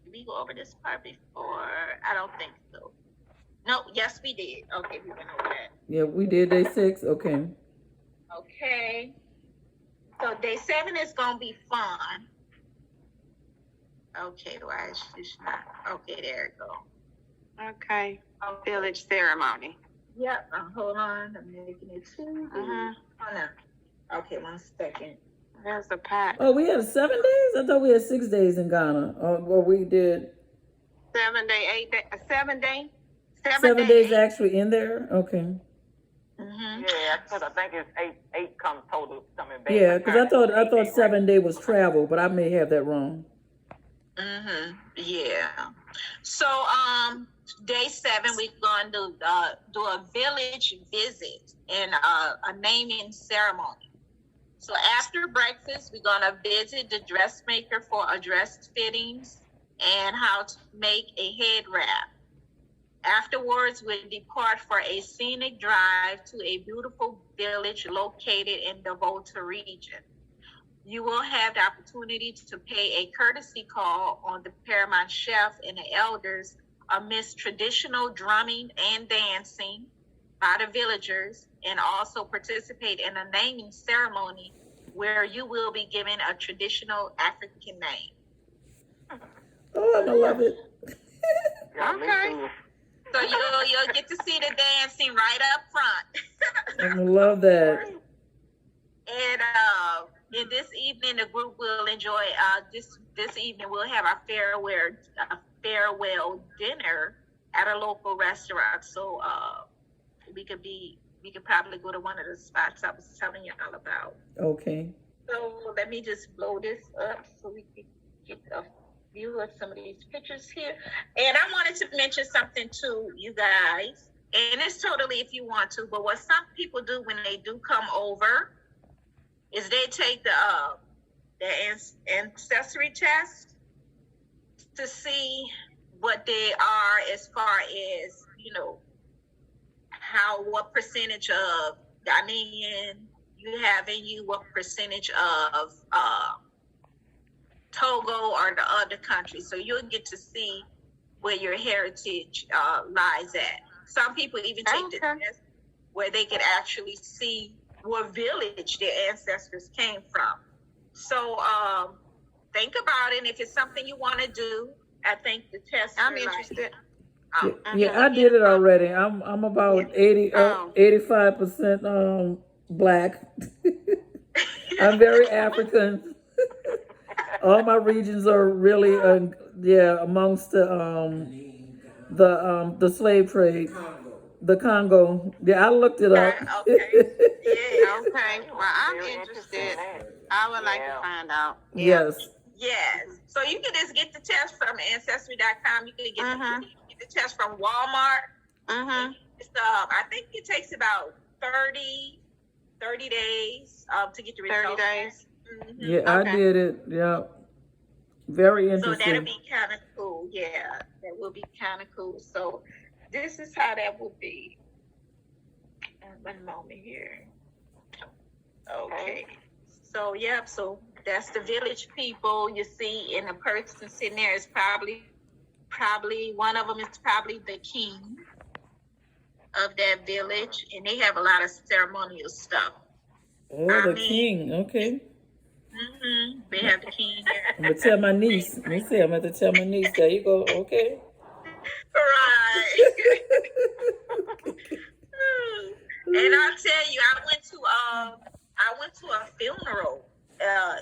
Did we go over this part before? I don't think so. No, yes, we did. Okay, we went over that. Yeah, we did day 6. Okay. Okay. So day 7 is gonna be fun. Okay, why is this not? Okay, there it go. Okay. Village ceremony. Yep. Hold on. I'm making it too. Uh-huh. Oh no. Okay, 1 second. There's a pack. Oh, we had 7 days. I thought we had 6 days in Ghana. Well, we did 7 day, 8 day, 7 day. 7 days actually in there. Okay. Mm-hmm. Yeah, because I think it's eight comes total coming back. Yeah, because I thought Eight, 7 day was travel, but I may have that wrong. Mm-hmm. Yeah. So, day 7, we're going to do a village visit and a naming ceremony. So after breakfast, we're going to visit the dressmaker for a dress fittings and how to make a head wrap. Afterwards, we'll depart for a scenic drive to a beautiful village located in the Volta region. You will have the opportunity to pay a courtesy call on the Paramount Chef and the elders amidst traditional drumming and dancing by the villagers, and also participate in a naming ceremony where you will be given a traditional African name. Oh, I'm gonna love it. Yeah, me Okay. too. So you'll get to see the dancing right up front. I'm gonna love that. And in this evening, the group will enjoy. This evening, we'll have our farewell dinner at a local restaurant. So we could probably go to one of the spots I was telling y'all about. Okay. So let me just blow this up so we can get a view of some of these pictures here. And I wanted to mention something to you guys, and it's totally if you want to, but what some people do when they do come over is they take the ancestry test to see what they are as far as, what percentage of Ghanaian you have in you, what percentage of Togo or the other countries. So you'll get to see where your heritage lies at. Some people even take the test where they can actually see what village their ancestors came from. So think about it. And if it's something you want to do, I think the test. I'm interested. Yeah, I did it already. I'm about 85% black. I'm very African. All my regions are really, amongst the slave trade, the Congo. Yeah, I looked it up. Okay. Yeah. Okay. Well, I'm Very interested. in that. I would like Yeah. to find out. Yes. Yes. So you can just get the test from Ancestry.com. You can get, Mhm. you can get the test from Walmart. Mhm. It's, I think it takes about 30 days to get the 30 results. days. Mhm. Yeah, I Okay. did it. Yeah. Very So that'll interesting. be kind of cool. Yeah, that will be kind of cool. So this is how that will be. One moment here. Okay. So yep. So that's the village people you see, and the person sitting there is probably one of them is probably the king of that village, and they have a lot of ceremonial stuff. Oh, the king. Okay. They have the king there. I'm gonna tell my niece. Let me see. I'm gonna tell my niece. There you go. Okay. Right. And I'll tell you, I went to a funeral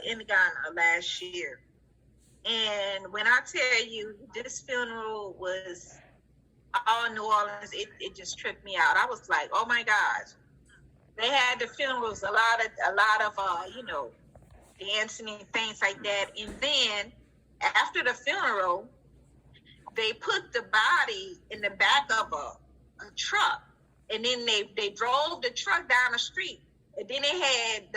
in Ghana last year, and when I tell you this funeral was all New Orleans, it just tripped me out. I was like, oh my gosh, they had the funerals, a lot of dancing and things like that, and then after the funeral, they put the body in the back of a truck, and then they drove the truck down the street, and then they had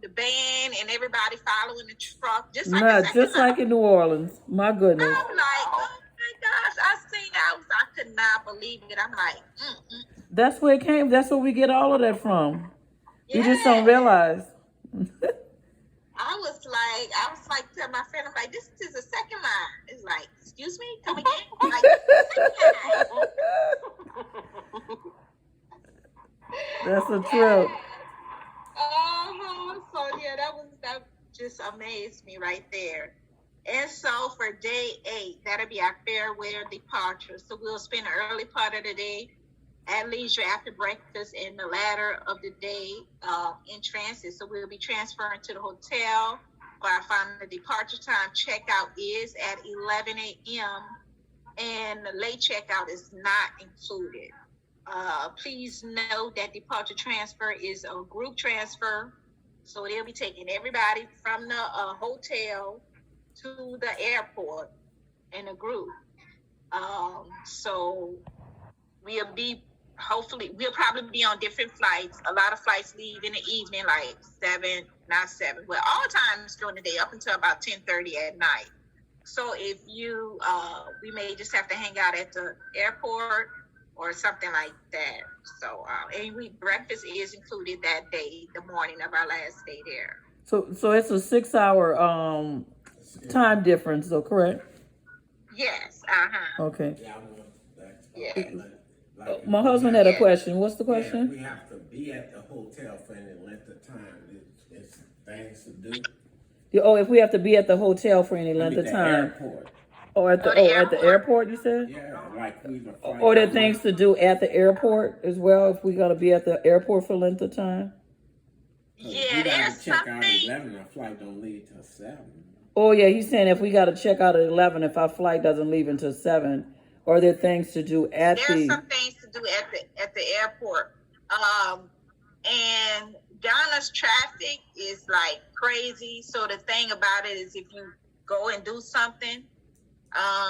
the band and everybody following the truck, just like like in New Orleans. My goodness. I'm like, oh my gosh, I seen that. I could not believe it. I'm like, That's where it came. That's where we get all of that from. You just yeah. don't realize. I was like, to my friend, I'm like, this is the second line. It's like, excuse me, come again? I'm like, That's a trip. So yeah, that just amazed me right there. And so for day 8, that'll be our farewell departure. So we'll spend the early part of the day at leisure after breakfast, and the latter of the day in transit. So we'll be transferring to the hotel for our final departure time. Checkout is at 11 a.m. and the late checkout is not included. Please note that departure transfer is a group transfer. So they'll be taking everybody from the hotel to the airport in a group. So we'll probably be on different flights. A lot of flights leave in the evening, like 7, not 7. Well, all times during the day up until about 10:30 at night. So if you, we may just have to hang out at the airport or something like that. So, breakfast is included that day, the morning of our last day there. So it's a 6-hour time difference, though, correct? Yes. Okay. Yeah. My husband had a question. What's the question? Yeah, we have to be at the hotel for any length of time. It's things to do. If we have to be at the hotel for any length of The time. airport. Or at the airport, you said? Yeah, like we were flying. Or there are things to do at the airport as well, if we gotta be at the airport for length of time? Yeah, we there's gotta check out something. at 11. Our flight don't leave till 7. Oh yeah, he's saying if we gotta check out at 11, if our flight doesn't leave until 7, or are there things to do at There's some things to do at the airport. And Ghana's traffic is like crazy. So the thing about it is, if you go and do something,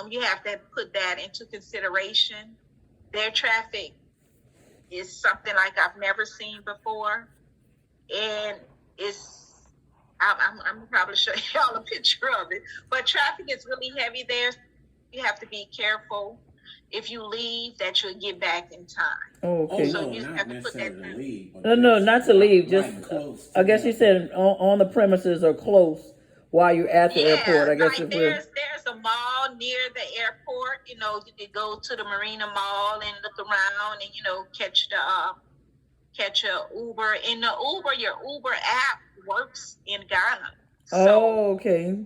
you have to put that into consideration. Their traffic is something like I've never seen before, and I'm probably show y'all a picture of it. But traffic is really heavy there. You have to be careful if you leave that you'll get back in time. Oh, okay. So no, you not have to put that necessarily down. leave. but No, not to leave. right Just, close I guess to you said on the premises or close while you're at the airport. I guess like there's a mall near the airport. You could go to the Marina Mall and look around and catch a Uber. In the Uber, your Uber app works in Ghana. So, okay.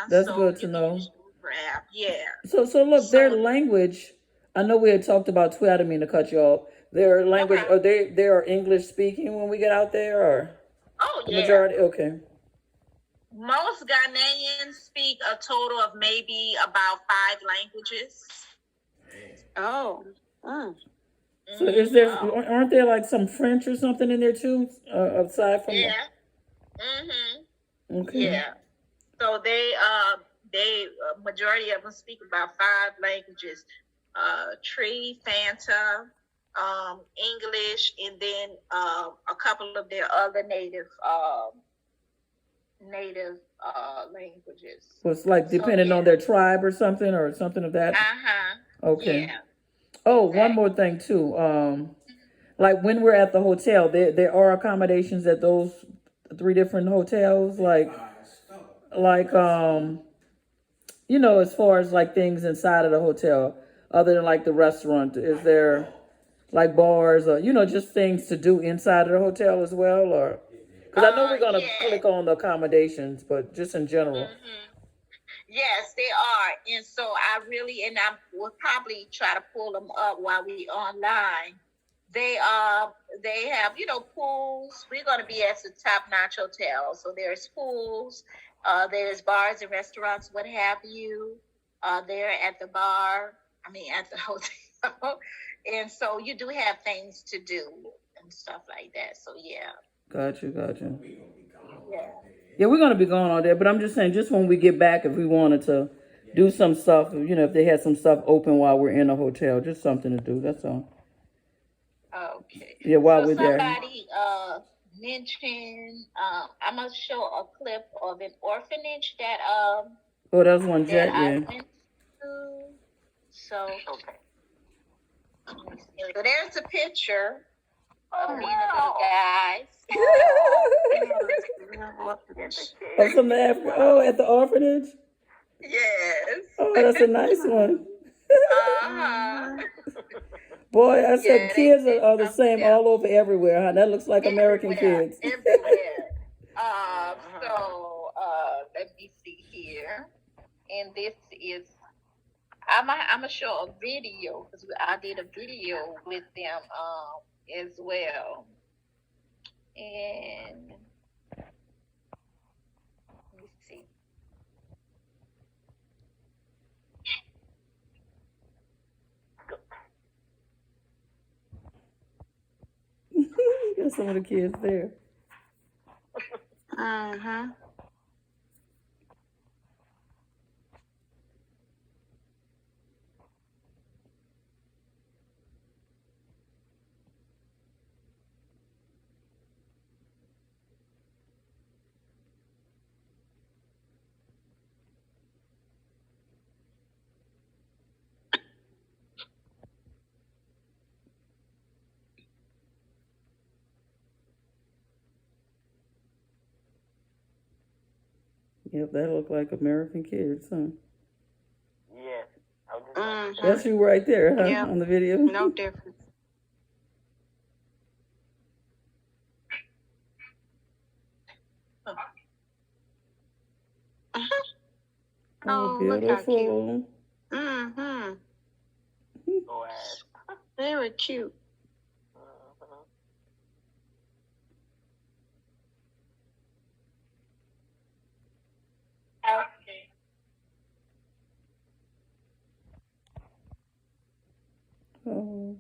That's good to know. Uber app, yeah. So look, their language. I know we had talked about Twitter. I didn't mean to cut you off. Their language, Okay. they are English speaking when we get out there, or? Oh Oh, The yeah. majority, okay. Most Ghanaians speak a total of maybe about 5 languages. Oh. Mm. So is there, Wow. aren't there like some French or something in there too, aside from Yeah. Mm-hmm. okay. Yeah. So they majority of them speak about 5 languages: Tree, Fanta, English, and then a couple of their other native languages. So it's like depending on their tribe or something of that. Okay. Yeah. Oh, one more thing too. Like when we're at the hotel, there are accommodations at those 3 different hotels, like as far as like things inside of the hotel, other than like the restaurant, is there like bars or just things to do inside of the hotel as well, or because I know we're gonna click on the accommodations, but just in general. Yes, they are. And so I will probably try to pull them up while we online. They have, pools. We're going to be at the top-notch hotel. So there's pools, there's bars and restaurants, what have you. There at the at the hotel. And so you do have things to do and stuff like that. So yeah. Gotcha. Yeah. Yeah, we're gonna be going all day, but I'm just saying, just when we get back, if we wanted to do some stuff, if they had some stuff open while we're in a hotel, just something to do. That's all. Okay. Yeah, while we're there. Somebody mentioned I'm gonna show a clip of an orphanage that Oh, that's one that Jet. I Yeah. went to. So so there's a picture of these little guys. Oh, from the Africa. Oh, at the orphanage. Yes. Oh, that's a nice one. Uh-huh. Boy, I said kids are the same Yeah. all over everywhere, huh? That looks like American kids. Everywhere. Let me see here. And this is, I'm gonna show a video because I did a video with them as well. And let me see. Got some of the kids there. Yep, that look like American kids, huh? Yeah. That's you right there, huh? Yeah. On the video. No difference. Oh, look how beautiful. cute. Very cute. Okay. Oh.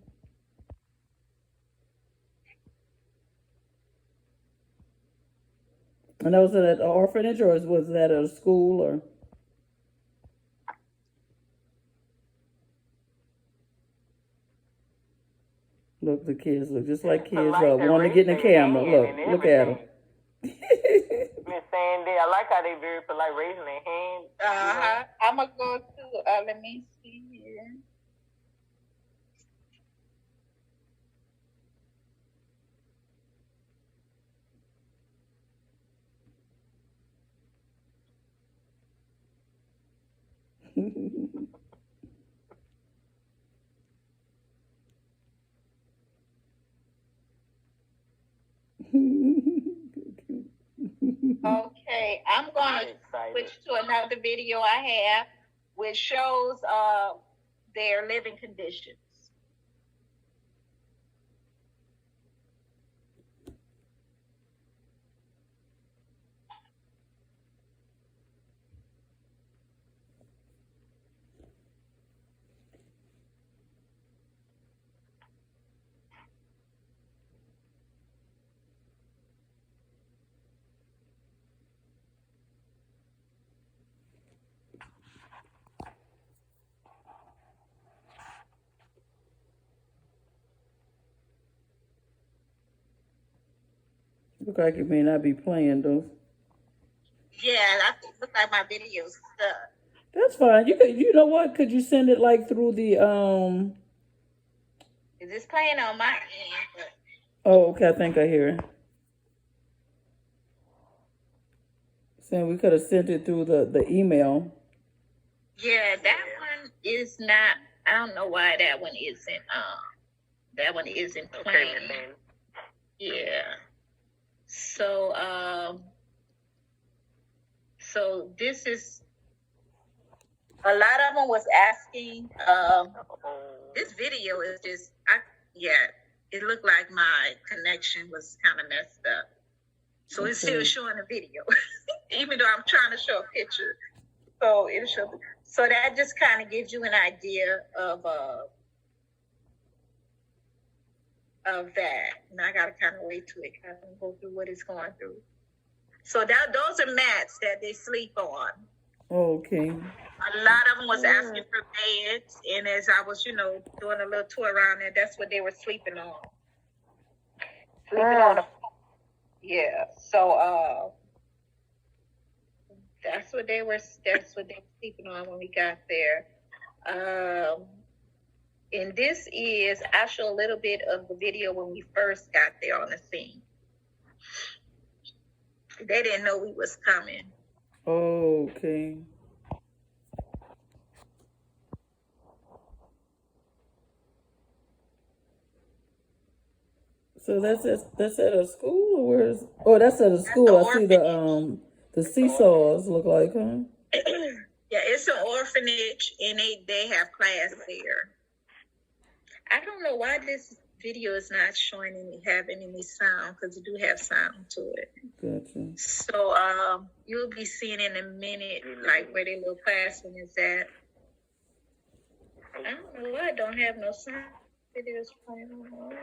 And that was at an orphanage, or was that at a school, or? Look, the kids look just like kids. Want to get in the camera. Look at them. Miss Sandy, I like how they very polite, raising their hands. I'm gonna go to. Let me see here. Okay, I'm gonna switch to another video I have, which shows their living conditions. Look like it may not be playing though. Yeah, I look like my video's stuck. That's fine. You know what? Could you send it like through the Is this playing on my end? But Oh, okay. I think I hear it. Saying we could have sent it through the email. yeah, that one is not. I don't know why that one isn't. That one isn't playing. Okay, man. Yeah. So so this is a lot of them was asking. This video is just. It looked like my connection was kind of messed up. So it's still showing a video, even though I'm trying to show a picture. So it'll show. So that just kind of gives you an idea of that. And I gotta kind of wait till it kind of go through what it's going through. So those are mats that they sleep on. Okay. A lot of them was asking for beds, and as I was, doing a little tour around there, that's what they were sleeping on. Sleeping on the yeah. So that's what they were sleeping on when we got there. And this is I show a little bit of the video when we first got there on the scene. They didn't know we was coming. Okay. So that's at a school, or where's? Oh, that's at a school. I see the seesaws look like, huh? Yeah, it's an orphanage, and they have class there. I don't know why this video is not showing having any sound, because it do have sound to it. Gotcha. So you'll be seeing in a minute like where their little classroom is at. I don't know why I don't have no sound. Videos playing on.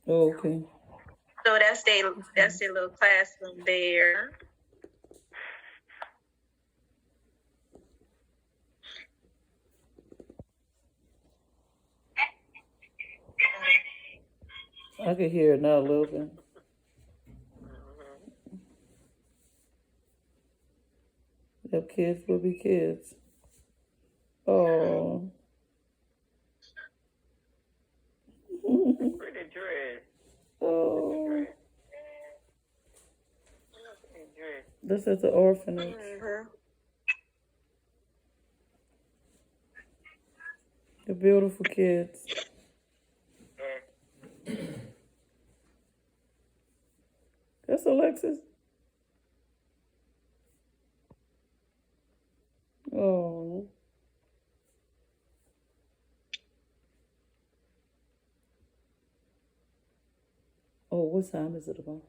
Okay. So that's their little classroom there. I can hear it now a little bit. Yep, kids will be kids. Oh. Pretty dress. Oh. This is the orphanage. The beautiful kids. That's Alexis. Oh. Oh, what time is it about?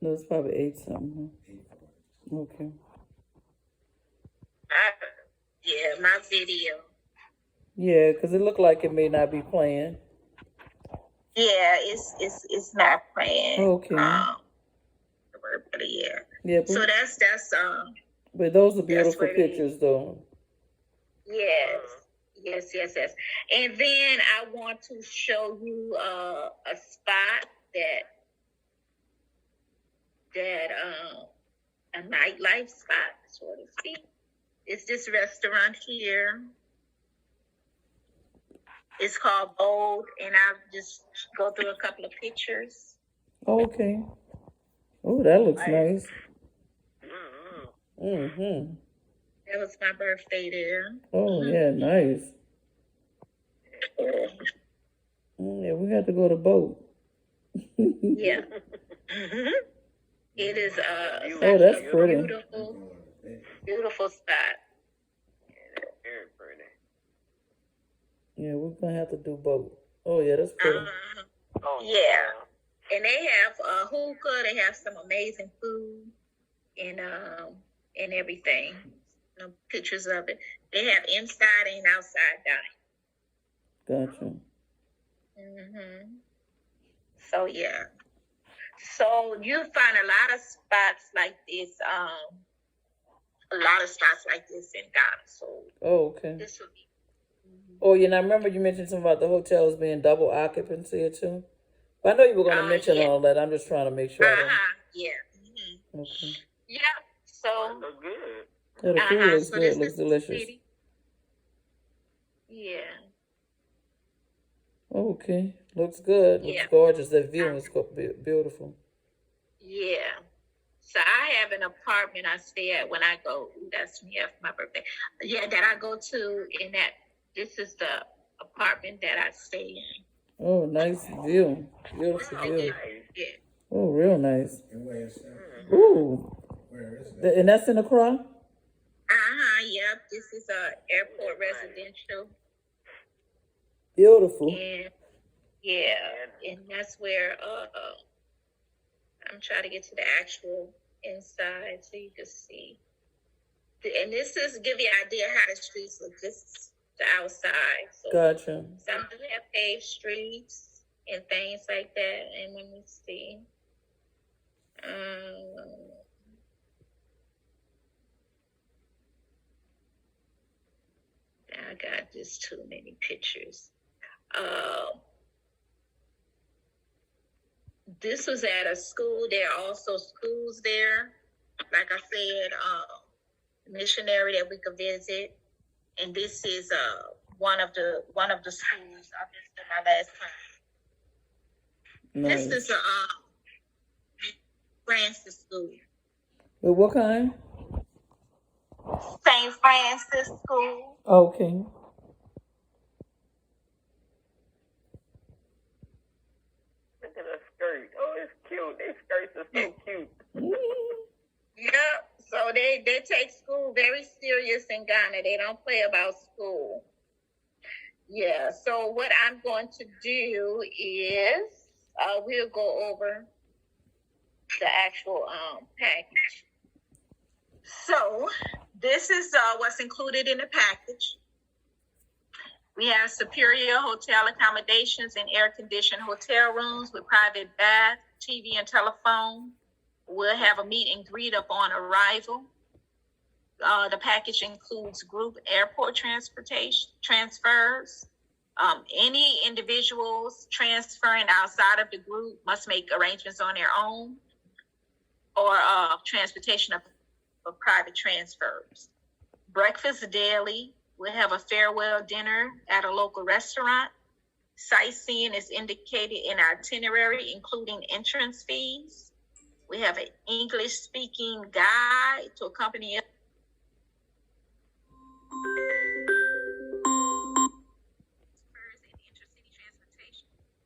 No, it's probably 8 something, huh? Okay. Yeah, my video. Yeah, because it looked like it may not be playing. Yeah, it's not playing. Okay. But yeah. Yeah. But, so that's but those are beautiful pictures, though. Yes. And then I want to show you a spot that a nightlife spot, so to speak. It's this restaurant here. It's called Bold, and I'll just go through a couple of pictures. Okay. Oh, that looks nice. Mm-hmm. That was my birthday there. Oh, yeah, nice. Yeah, we got to go to Boat. Yeah. It is oh, that's pretty. Beautiful spot. Very pretty. Yeah, we're gonna have to do Boat. Oh, yeah, that's pretty. Yeah. And they have a hookah. They have some amazing food and everything. Pictures of it. They have inside and outside dining. Gotcha. So yeah. So you find a lot of spots like this. A lot of spots like this in Ghana. So. Oh, okay. This would be. Oh, yeah, and I remember you mentioned something about the hotels being double occupancy too. I know you were going to mention Yeah. all that. I'm just trying to make sure. Yeah. Mm-hmm. Okay. Yeah. So. Look good. Yeah, the food looks So good. this Looks is the delicious. city. Yeah. Okay. Looks good. Looks Yeah. gorgeous. That view is beautiful. Yeah. So I have an apartment I stay at when I go. That's me after my birthday. Yeah, that I go to in that. This is the apartment that I stay in. Oh, nice view. Beautiful view. Yeah. Oh, real nice. And where is that? Ooh. Where is that? And that's in Accra? Yep. This is airport residential. Beautiful. And yeah, and that's where I'm trying to get to the actual inside so you can see. And this is give you an idea how the streets look. This is the outside. So Gotcha. some of them have paved streets and things like that. And let me see. I got just too many pictures. This was at a school. There are also schools there. Like I said, missionary that we could visit. And this is one of the schools I visited my last time. Nice. This is Francis School. But what kind? St. Francis School. Okay. Look at that skirt. Oh, it's cute. These skirts are so cute. Yep. So they take school very serious in Ghana. They don't play about school. Yeah. So what I'm going to do is we'll go over the actual package. So this is what's included in the package. We have superior hotel accommodations and air-conditioned hotel rooms with private bath, TV, and telephone. We'll have a meet and greet upon arrival. The package includes group airport transportation transfers. Any individuals transferring outside of the group must make arrangements on their own or transportation of private transfers. Breakfast daily. We'll have a farewell dinner at a local restaurant. Sightseeing is indicated in our itinerary, including entrance fees. We have an English-speaking guide to accompany us.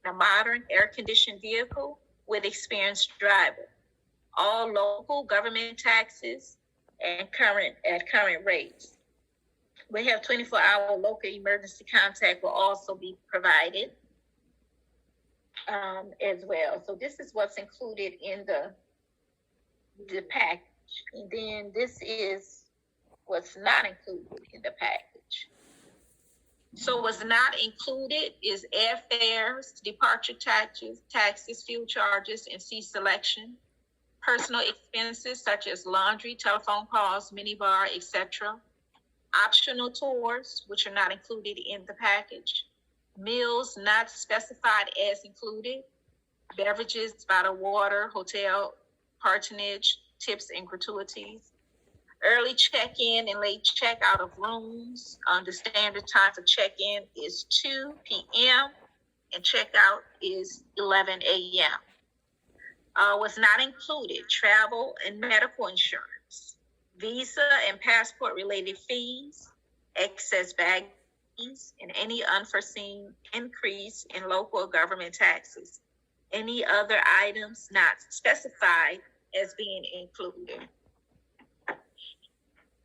A modern air-conditioned vehicle with experienced driver. All local government taxes and at current rates. We have 24-hour local emergency contact will also be provided as well. So this is what's included in the package. And then this is what's not included in the package. So what's not included is airfares, departure taxes, fuel charges, and seat selection. Personal expenses such as laundry, telephone calls, minibar, etc. Optional tours, which are not included in the package. Meals not specified as included. Beverages, bottled water, hotel, patronage, tips, and gratuities. Early check-in and late check-out of rooms. The standard time for check-in is 2 p.m. and check-out is 11 a.m. What's not included, travel and medical insurance, visa and passport-related fees, excess bag fees, and any unforeseen increase in local government taxes. Any other items not specified as being included.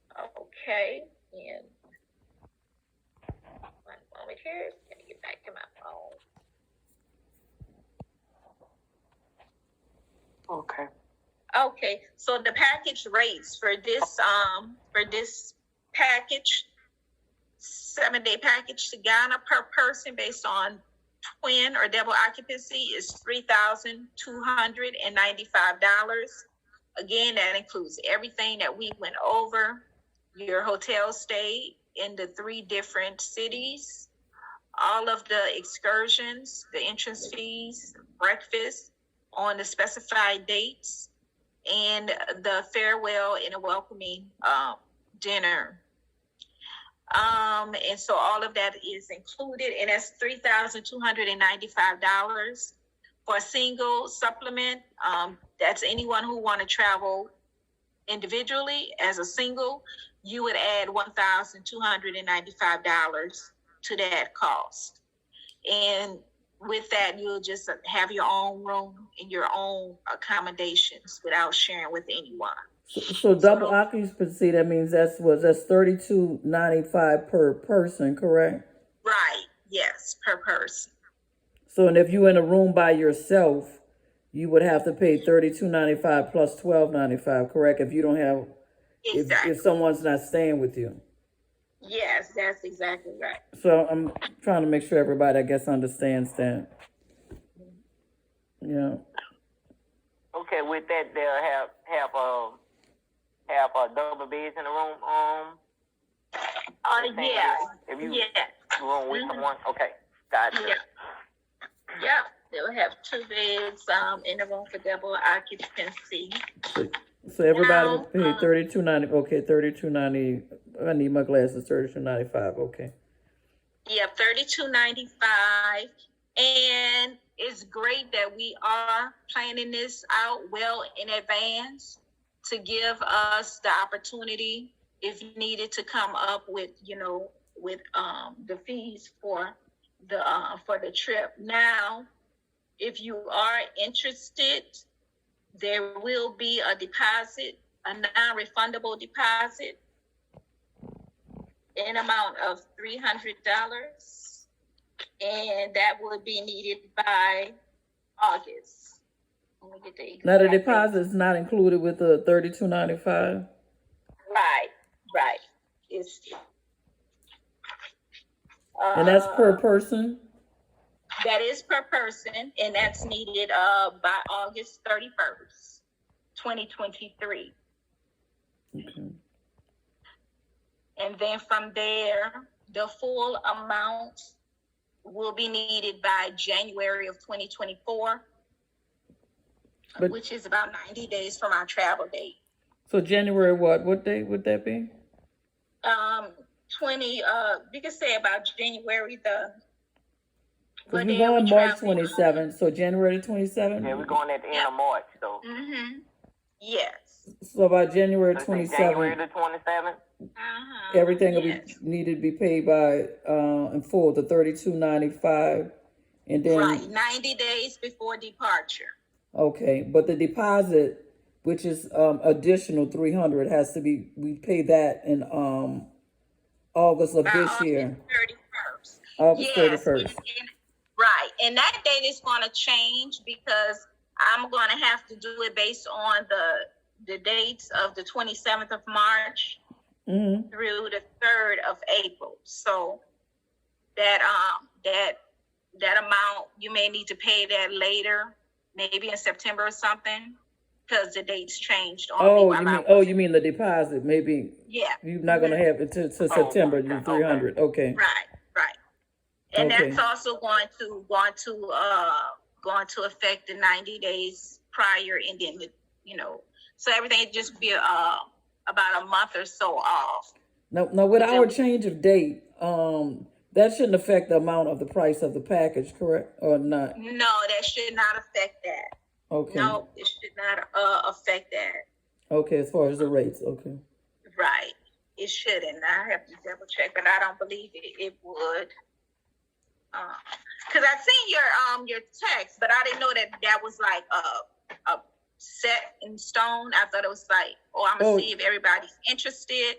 Okay, and one moment here. Let me get back to my phone. Okay, so the package rates for this package, 7-day package to Ghana per person based on twin or double occupancy is $3,295. Again, that includes everything that we went over, your hotel stay in the 3 different cities, all of the excursions, the entrance fees, breakfast on the specified dates, and the farewell and a welcoming dinner. And so all of that is included, and that's $3,295 for a single supplement. That's anyone who want to travel individually as a single. You would add $1,295 to that cost, and with that, you'll just have your own room and your own accommodations without sharing with anyone. So double occupancy, that means that's $32.95 per person, correct? Right. Yes, per person. So, and if you're in a room by yourself, you would have to pay $32.95 plus $12.95, correct? If you don't have, Exactly. if someone's not staying with you. Yes, that's exactly right. So I'm trying to make sure everybody, I guess, understands that. Yeah. Okay, with that, they'll have double beds in the room. Yeah. If you Yeah. room with someone, okay, gotcha. Yeah. Yeah. They'll have 2 beds in the room for double occupancy. So everybody Now, would pay $32.90. Okay, $32.90. I need my glasses. $32.95. Okay. Yeah, $32.95, and it's great that we are planning this out well in advance to give us the opportunity, if needed, to come up with the fees for the trip. Now, if you are interested, there will be a deposit, a non-refundable deposit, in amount of $300, and that would be needed by August. Let me get the exact Now the date. deposit is not included with the $32.95. Right. It's And that's per person. that is per person, and that's needed by August 31st, 2023. Okay. And then from there, the full amount will be needed by January of 2024, But- which is about 90 days from our travel date. So January what day would that be? We could say about January the. Because we're going March 27th, so January 27th. Yeah, we're going at the end of March, so. Mm-hmm. Yes. So about January So say January 27th, the 27th. everything will Yes. be needed to be paid by in full, the $32.95, and then Right, 90 days before departure. okay, but the deposit, which is additional $300, has to be, we pay that in August of By this August year, 31st. August Yes, 31st. right. And that date is going to change because I'm going to have to do it based on the dates of the 27th of March Mm-hmm. through the 3rd of April. So that amount, you may need to pay that later, maybe in September or something, because the dates changed on me Oh, while I was. you mean the deposit? Maybe Yeah. you're not gonna have it till September. okay, The 300. Okay. Right. And Okay. that's also going to affect the 90 days prior, and then so everything just be about a month or so off. Now with our change of date, that shouldn't affect the amount of the price of the package, correct, or not? No, that should not affect that. Okay. No, it should not affect that. Okay, as far as the rates, okay. Right. It shouldn't. I have to double check, but I don't believe it would. Because I seen your text, but I didn't know that was like a set in stone. I thought it was like, I'm gonna see if everybody's interested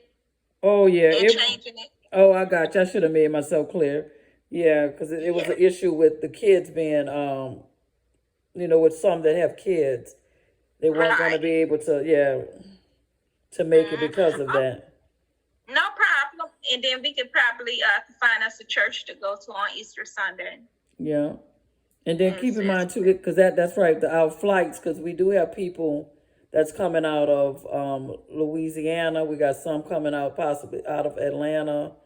Oh yeah. in changing it. Oh, I got you. I should have made myself clear. Yeah, because it was an issue with the kids being, with some that have kids, they weren't going to Right. be able to, to make it because of that. No problem. And then we could probably find us a church to go to on Easter Sunday. Yeah. And then Yes, keep in yes. mind too, because that's right, our flights, because we do have people that's coming out of Louisiana. We got some coming out possibly out of Atlanta.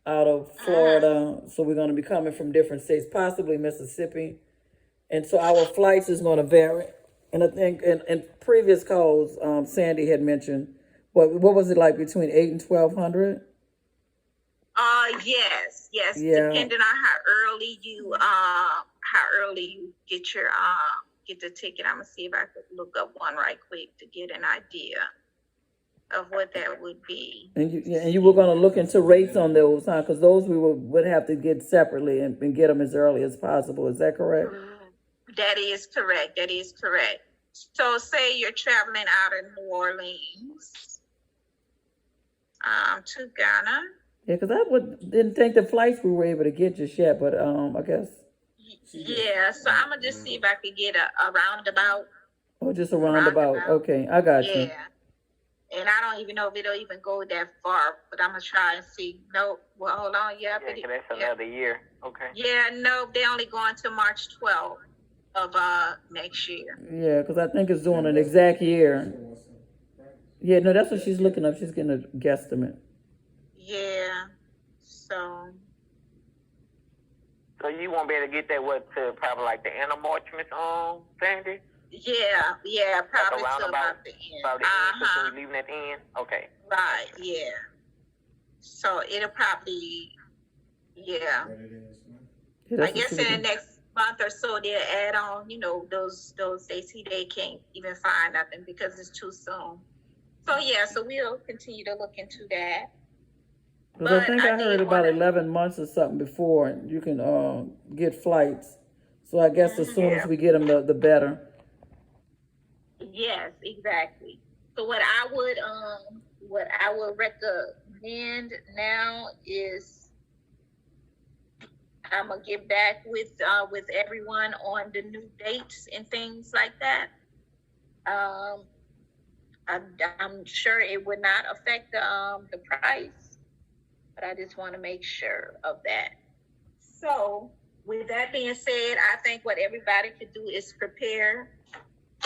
out of Florida. So we're going to be coming from different states, possibly Mississippi. And so our flights is going to vary. And I think in previous calls, Sandy had mentioned, what was it like between 8 and 1,200? Yes, Yeah. depending on how early you get your get the ticket. I'm gonna see if I could look up one right quick to get an idea of what that would be. And you were going to look into rates on those, huh? Because those we would have to get separately and get them as early as possible. Is that correct? That is correct. That is correct. So say you're traveling out of New Orleans to Ghana. Yeah, because I didn't think the flights we were able to get just yet, but I guess. Yeah, so I'm gonna just see if I could get a roundabout. Oh, just a roundabout. Okay, I got you. Yeah. And I don't even know if it'll even go that far, but I'm gonna try and see. No, well, hold on. Yeah, Yeah, 'cause that's another year. Okay. Yeah, no, they only going to March 12th of next year. Yeah, because I think it's doing an exact year. Yeah, no, that's what she's looking up. She's getting a guesstimate. Yeah. So you won't be able to get that to probably like the end of March, Miss Sandy? yeah, probably like till about the end. About the end, so we leaving at the end? Okay. Right, yeah. So it'll probably, yeah. Yeah, I guess in the next month or so they'll add on, those they see they can't even find nothing because it's too soon. So yeah, so we'll continue to look into that. Because I think I heard about 11 months or something before you can get flights. So I guess as soon as we get them, the better. Yes, exactly. So what I would recommend now is I'm gonna get back with everyone on the new dates and things like that. I'm sure it would not affect the price, but I just want to make sure of that. So with that being said, I think what everybody could do is prepare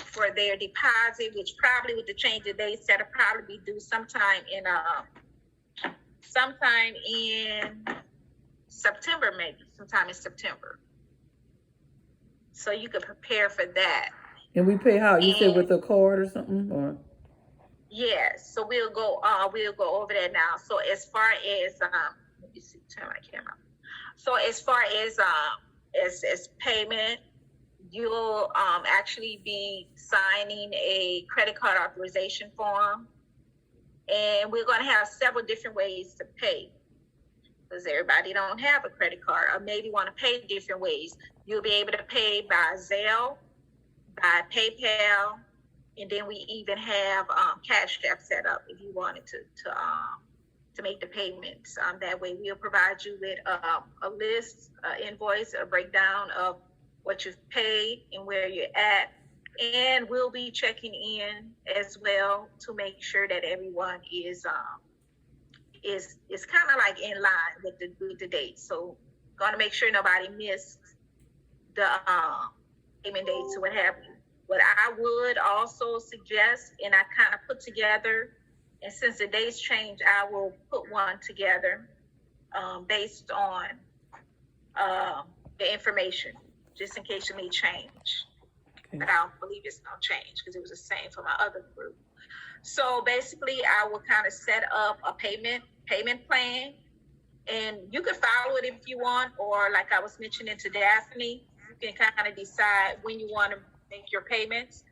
for their deposit, which probably with the change of dates, that'll probably be due sometime in September, maybe sometime in September. So you could prepare for that. And we pay how? You said with a card or something, or? Yes. So we'll go over that now. So as far as let me see, turn my camera. So as far as payment, you'll actually be signing a credit card authorization form, and we're going to have several different ways to pay because everybody don't have a credit card or maybe want to pay different ways. You'll be able to pay by Zelle, by PayPal, and then we even have Cash App set up if you wanted to make the payments. That way we'll provide you with a list, invoice, a breakdown of what you've paid and where you're at. And we'll be checking in as well to make sure that everyone is kind of like in line with the date. So gonna make sure nobody missed the payment dates or what have you. What I would also suggest, and I kind of put together, and since the dates change, I will put one together based on the information, just in case it may change. Okay. But I don't believe it's gonna change because it was the same for my other group. So basically, I will kind of set up a payment plan, and you can follow it if you want, or like I was mentioning to Daphne, you can kind of decide when you want to make your payments.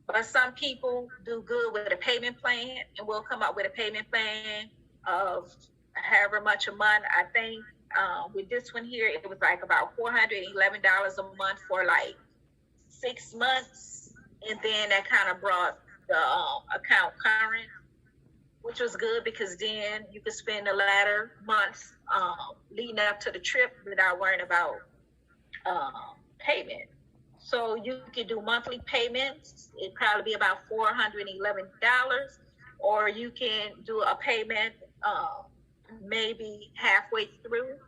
But some people do good with a payment plan, and we'll come up with a payment plan of however much a month. I think with this one here, it was like about $411 a month for like 6 months, and then that kind of brought the account current, which was good because then you could spend the latter months leading up to the trip without worrying about payment. So you could do monthly payments. It'd probably be about $411, or you can do a payment maybe halfway through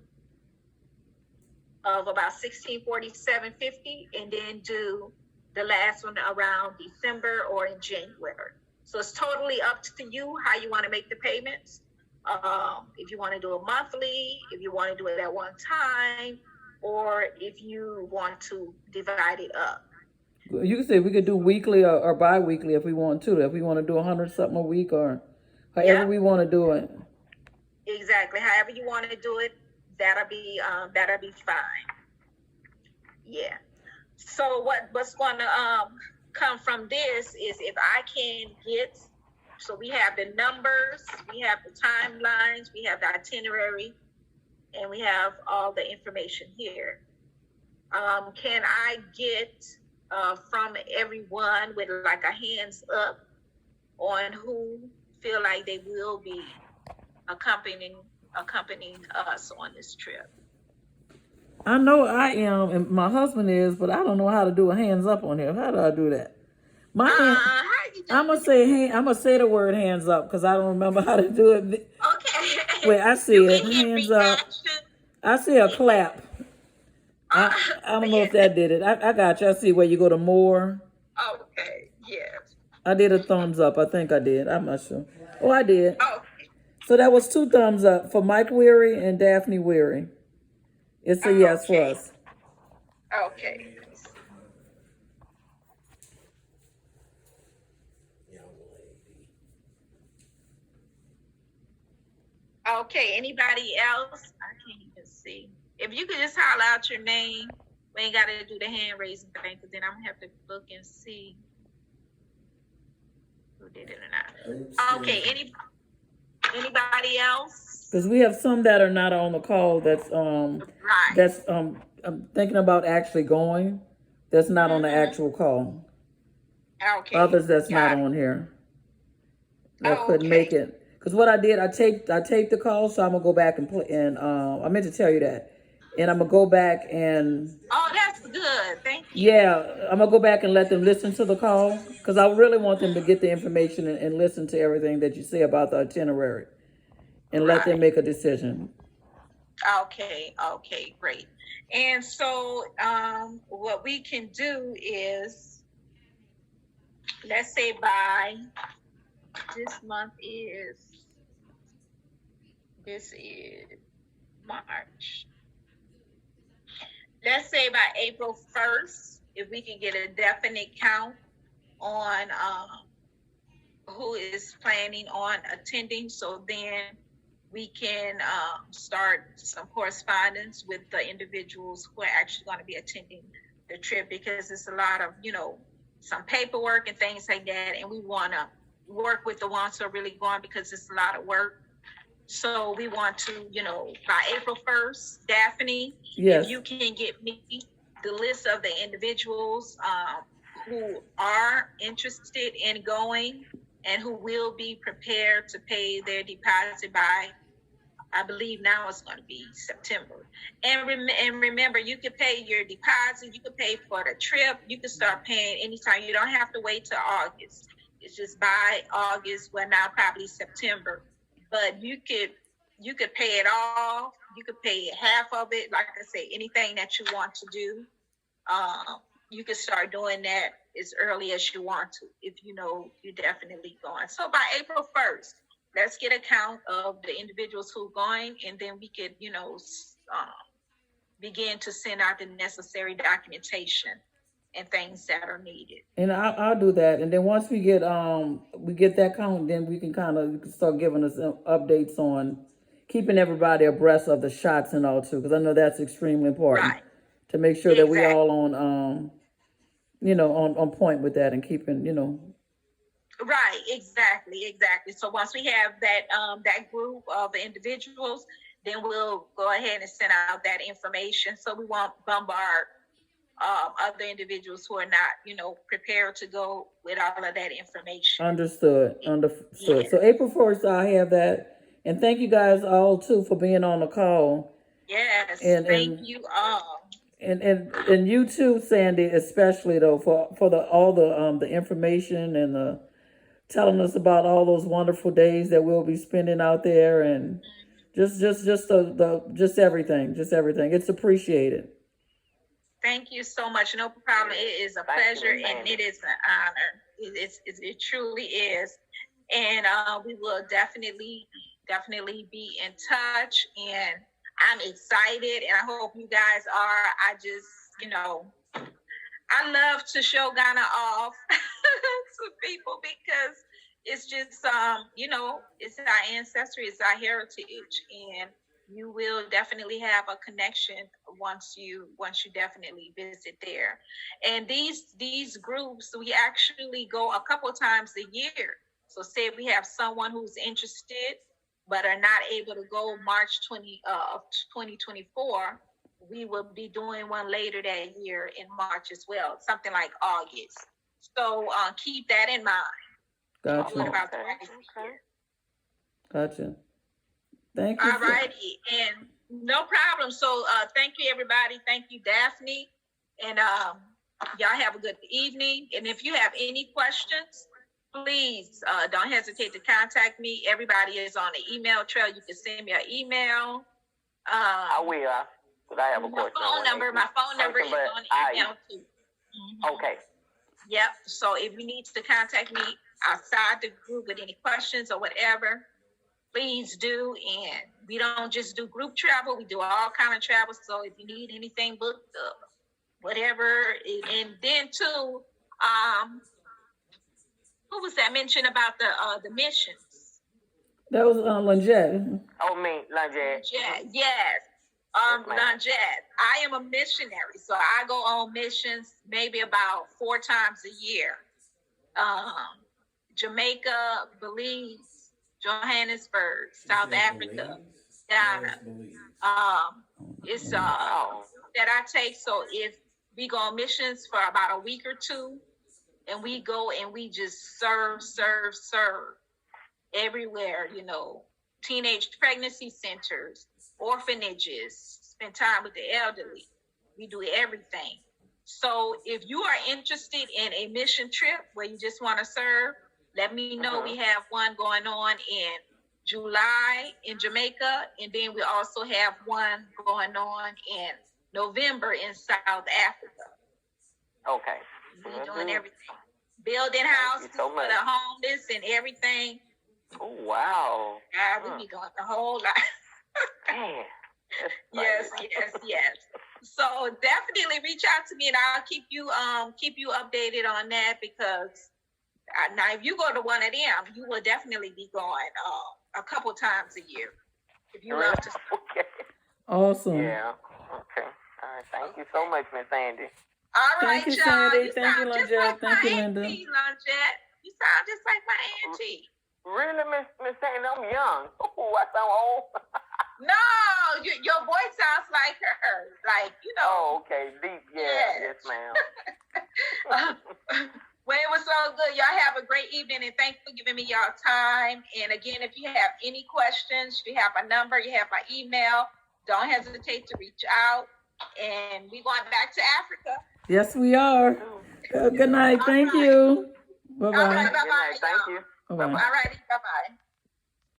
of about $1,647.50, and then do the last one around December or in January. So it's totally up to you how you want to make the payments. If you want to do it monthly, if you want to do it at one time, or if you want to divide it up. You can say we could do weekly or bi-weekly if we want to. If we want to do 100 something a week or however we want to do it. Exactly. However you want to do it, that'll be fine. Yeah. So what's going to come from this is if I can get, so we have the numbers, we have the timelines, we have the itinerary, and we have all the information here. Can I get from everyone with like a hands up on who feel like they will be accompanying us on this trip? I know I am, and my husband is, but I don't know how to do a hands up on here. How do I do that? I'm gonna say the word hands up because I don't remember how to do it. Okay. Wait, I see it. Hands up. I see a clap. I don't know if that did it. I got you. I see where you go to more. Okay. Yes. I did a thumbs up. I think I did. I'm not sure. Oh, I did. Okay. So that was 2 thumbs up for Mike Weary and Daphne Weary. It's a yes for us. Okay. Okay, anybody else? I can't even see. If you could just holler out your name, we ain't got to do the hand raising thing, because then I'm going to have to look and see who did it or not. Okay, anybody else? Because we have some that are not on the call that's I'm thinking about actually going. That's not on the actual call. Okay. Others that's not on here. That couldn't make it. Because what I did, I taped the call, so I'm gonna go back and play. And I meant to tell you that. And I'm gonna go back and. Oh, that's good. Thank you. Yeah, I'm gonna go back and let them listen to the call because I really want them to get the information and listen to everything that you say about the itinerary, and let them make a decision. Okay, great. And so what we can do is, let's say by this month this is March. Let's say by April 1st, if we can get a definite count on who is planning on attending, so then we can start some correspondence with the individuals who are actually going to be attending the trip, because it's a lot of, some paperwork and things like that. And we want to work with the ones who are really going, because it's a lot of work. So we want to, by April 1st, Daphne, yes, if you can get me the list of the individuals who are interested in going and who will be prepared to pay their deposit by, I believe now it's going to be September. And remember, you can pay your deposit, you can pay for the trip, you can start paying anytime. You don't have to wait till August. It's just by August, well now probably September. But you could pay it all. You could pay half of it. Like I say, anything that you want to do, you can start doing that as early as you want to, if you know you're definitely going. So by April 1st, let's get a count of the individuals who are going, and then we could, begin to send out the necessary documentation and things that are needed. And I'll do that. And then once we get that count, then we can start giving us updates on keeping everybody abreast of the shots and all too, because I know that's extremely important to make sure that we all on on point with that and keeping Right, exactly. So once we have that group of individuals, then we'll go ahead and send out that information, so we won't bombard other individuals who are not, prepared to go with all of that information. Understood. Yeah. So April 1st, I have that. And thank you guys all too for being on the call. Yes, thank you all. And you too, Sandy, especially though, for all the information and telling us about all those wonderful days that we'll be spending out there, and just everything. It's appreciated. Thank you so much. No problem. It is a pleasure and it is an honor. It truly is. And we will definitely definitely be in touch. And I'm excited, and I hope you guys are. I just, I love to show Ghana off to people because it's just, it's our ancestry, it's our heritage, and you will definitely have a connection once you definitely visit there. And these groups, we actually go a couple times a year. So say we have someone who's interested but are not able to go March 2024, we will be doing one later that year in March as well, something like August. So keep that in mind. Gotcha. What about the rest of the year? Gotcha. Thank you. All righty, and no problem. So thank you, everybody. Thank you, Daphne, and y'all have a good evening. And if you have any questions, please don't hesitate to contact me. Everybody is on the email trail. You can send me an email. I will, but I have a question. My phone number is on the email too. Mm-hmm. Okay. Yep. So if you need to contact me outside the group with any questions or whatever, please do. And we don't just do group travel; we do all kind of travel. So if you need anything booked up, whatever, and then too, who was that mentioned about the missions? That was Lingette. Oh, me, Lingette. Yes. Lingette. I am a missionary, so I go on missions maybe about 4 times a year. Jamaica, Belize, Johannesburg, South Africa, Ghana. It's that I take. So if we go on missions for about a week or 2, and we go and we just serve everywhere, teenage pregnancy centers, orphanages, spend time with the elderly. We do everything. So if you are interested in a mission trip where you just want to serve, let me know. We have one going on in July in Jamaica, and then we also have one going on in November in South Africa. Okay. We're doing everything. Building houses for the homeless and everything. Oh, wow. God, we be going the whole lot. Man. Yes. So definitely reach out to me, and I'll keep you updated on that, because now if you go to one of them, you will definitely be going a couple times a year. If you love to. Okay. Awesome. Yeah. Okay. All right. Thank you so much, Miss Sandy. All right, Thank you, y'all. Sandy. You Thank you, sound just Lingette. like Thank you, my Linda. auntie, Lingette. You sound just like my auntie. Really, Miss Sandy? I'm young. Oh, I sound old. No, your voice sounds like her. Like, Oh, okay. Deep. Yeah. Yes, ma'am. Well, it was so good. Y'all have a great evening, and thanks for giving me y'all time. And again, if you have any questions, you have my number, you have my email. Don't hesitate to reach out. And we're going back to Africa. Yes, we are. Good night. Thank you. Bye-bye. All right, bye-bye. Thank you. Bye-bye. All righty, bye-bye.